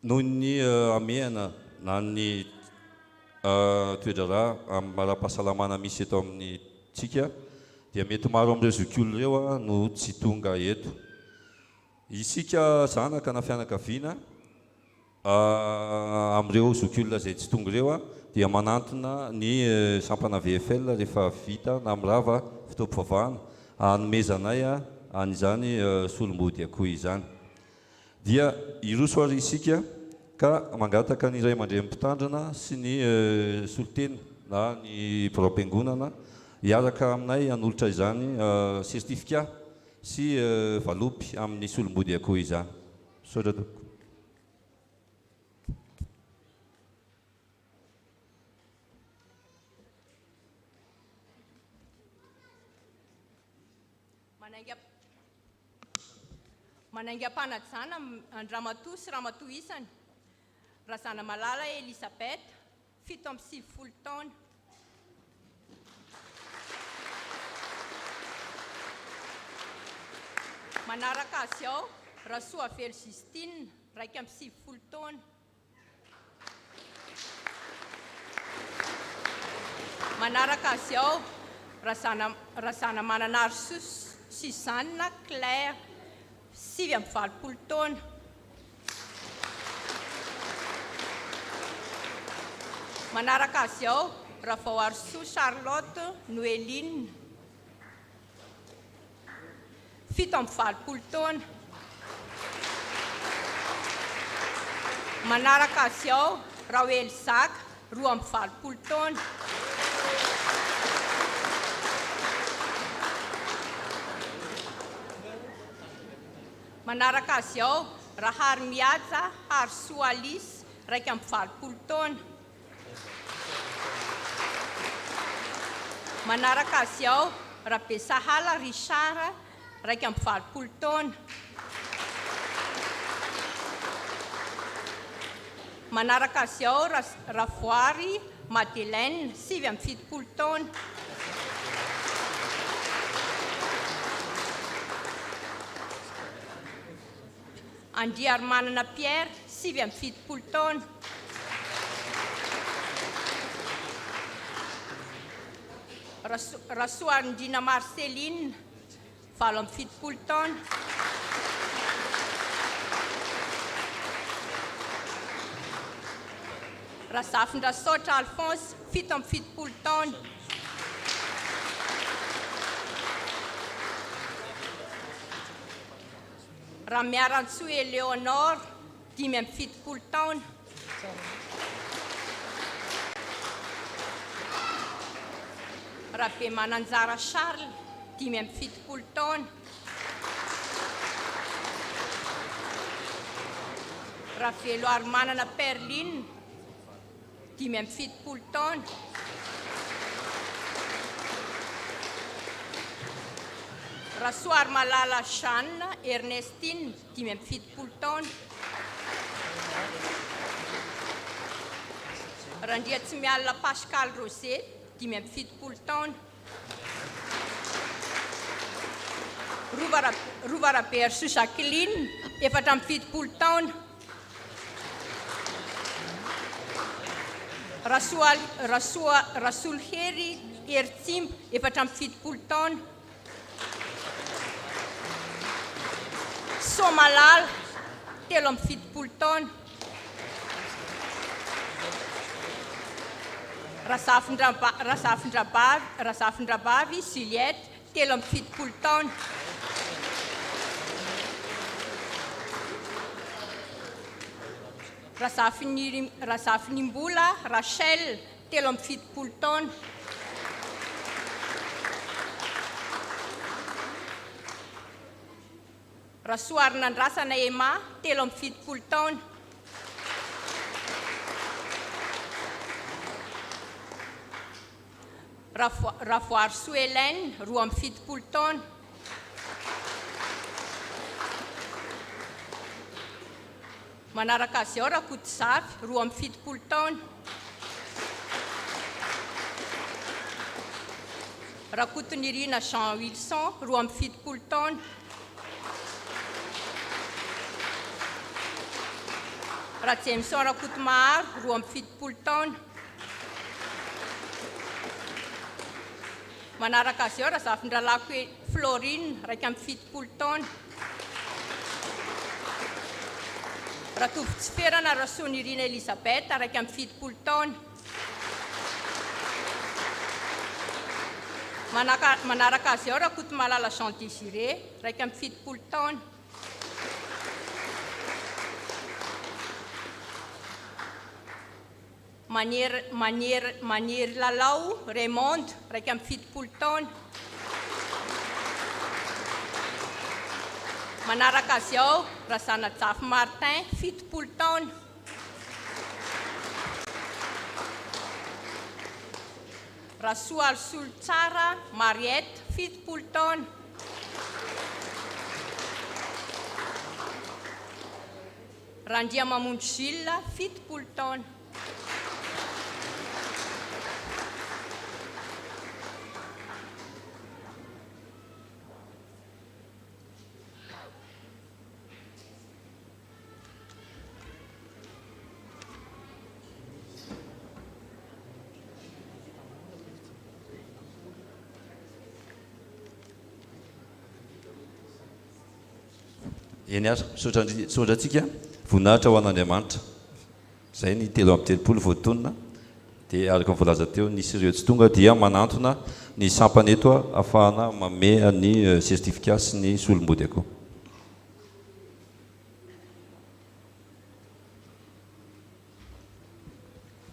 noho ny ameana na ny toedrarà amin'ny mara-pahasalamana misy eto amin'ny tsika dia mety maro amin'ireo zokiolo ireo no tsy tonga eto. Isika zanaka na fianakaviana amin'ireo zokiolona izay tsy tonga ireo dia manantona ny sampana VFL rehefa vita na mirava fitaom-pivavahana hanomezanay an'izany solom-body akoho izany. Dia iroso ary isika ka mangataka ny ray aman-dreny mpitandrina sy ny soloteny na ny biraom-piangonana hiaraka aminay hanolotra izany sertifika sy valopy amin'ny solom-body akoho izany. Misaotra tompoko. Manaingam-panajana Andramatoa sy Ramatoa isany Razana Malala Elisabeth 70 taona. Manaraka azy ao Rasoavelo Justine 70 taona. Manaraka azy ao Razana Mananary Suzanne Claire 70 taona. Manaraka azy ao Ravaoarsoa Charlotte Noeline 70 taona. Manaraka azy ao Raoely Zaka 20 taona. Manaraka azy ao Rahary Miaja Harsoa Alice 20 taona. Manaraka azy ao Rabesahala Richard 20 taona. Manaraka azy ao Ravoary Madeleine 70 taona. Andriarmanana Pierre 70 taona. Rasoarindrina Marceline 70 taona. Razafindrasotra Alphonse 70 taona. Ramiarantsoa Eleonore 70 taona. Rabe Mananjara Charles 70 taona. Rafelo ary manana Perline 5 taona. Rasoary Malala Jeanne Ernestine 5 taona. Randriatsimialina Pascal Rosé 5 taona. Rovaraberso Jacqueline 7 taona. Rasolhery Ertsimba 7 taona. Somalala 7 taona. Razafindrabavy Juliette 7 taona. Razafinimbola Rachel 7 taona. Rasoary Nandrasana Emma 7 taona. Ravoary Soelaine 7 taona. Manaraka azy ao Rakotojavy 7 taona. Rakotonirina Jean Wilson 7 taona. Jameson Rakotomaharo 7 taona. Manaraka azy ao Razafindralako Florine 7 taona. Ratovo-Tsiferana Rasonirina Elisabeth 7 taona. Manaraka azy ao Rakotomalala Jean Désiré 7 taona. Maniery Lalao Raymond 7 taona. Manaraka azy ao Razanajafy Martin 7 taona. Rasoary Solitsara Mariette 7 taona. Randriamamonjy Gilles 7 taona. Eny aza sondrantsika voninahitra ho an'Andriamanitra. Izay ny 3 voatonona dia araka nyvoalaza teo nisy ireo tsy tonga dia manantona ny sampany eto ahafahana mame ny certificat sy ny solom-body akoho.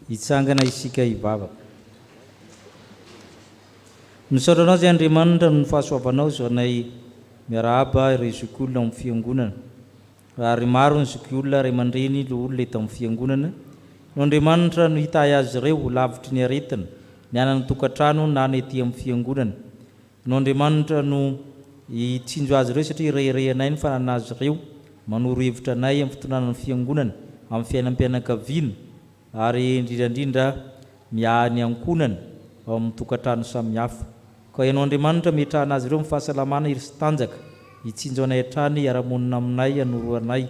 Hitsangana isika hivavaka. Misaotra anao zay Andriamanitra ny fahasoavanao zanay miarahaba ireo zokiolona amin'ny fiangonana. Ary maro ny zokiolona ray aman-dreny ilay olona eto amin'ny fiangonana. No Andriamanitra no hitahy azy ireo lavitry ny aretina, ny anany tokantrano na ny ety amin'ny fiangonana. No Andriamanitra no hitsinjo azy ireo satria irehirehanay ny fanana azy ireo, manoro hevitra anay amin'ny fitonanany fiangonana, amin'ny fiainam-pianakaviana, ary indrindrandrindra miahany ankonana ao amin'ny tokantrano samihafa. Ka ianao Andriamanitra metrahana azy ireo amin'ny fahasalamana iry sy tanjaka, hitsinjo anay hatrany hiara-monina aminay, hanoro anay.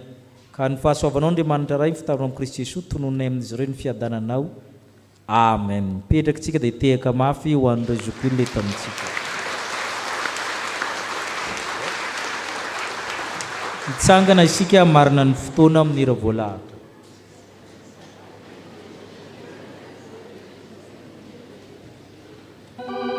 Ka ny fahasoavanao Andriamanitra ray fitarona amin'ny Kristy Jesosy tononay amin'izy ireo ny fiadananao. Amen. Mipetraka tsika dia tehaka mafy ho an'ireo zokiolona eto amintsika. Hitsangana isika marina ny fotoana amin'ny hira voalahatra. Amen.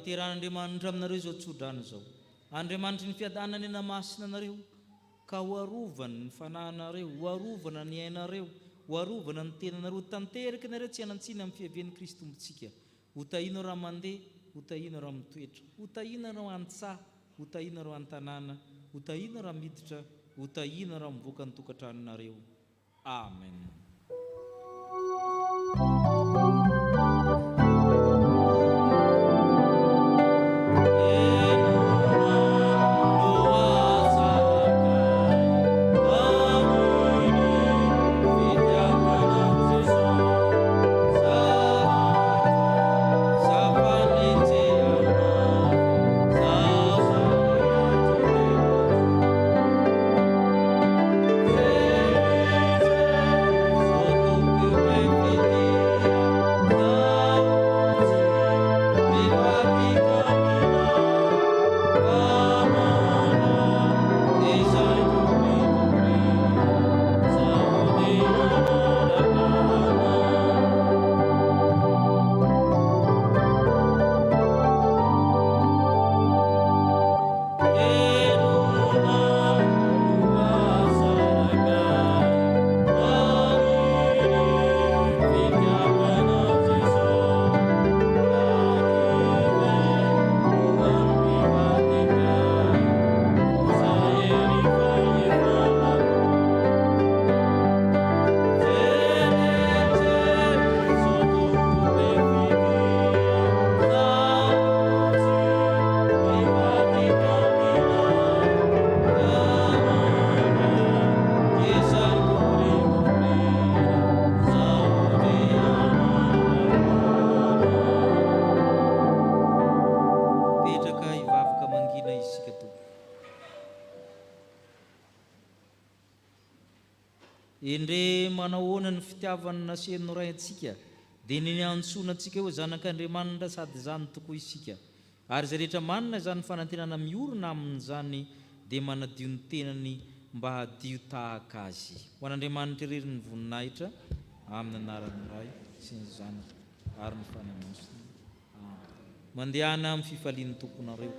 Faterahan'Andriamanitra aminareo zao tsodrano zao. Andriamanitra ny fiadanany ena masina anareo ka hoarovana ny fanahinareo, hoarovana ny ainareo, hoarovana ny tenanareo, tanteraka nareo tsy hanantsina amin'ny fiavian'i Kristy Tompontsika. Hotahina raha mandeha, hotahina raha mitoetra, hotahina raha an-tsaha, hotahina raha an-tanàna, hotahina raha miditra, hotahina raha mivoaka ny tokantranonareo. Amen. Endre manahoana ny fitiavany nasen'ny ray antsika dia ny antsoina antsika hoe zanak'Andriamanitra sady zany tokoa isika. Ary izay rehetra manana izany fanantenana miorona amin'izany dia manadio ny tenany mba hadio tahaka azy. Ho an'Andriamanitra irery ny voninahitra amin'ny anaran'ny Ray sy ny Zanaka ary ny Fanahy Masina. Mandehana amin'ny fifalian'ny tomponareo.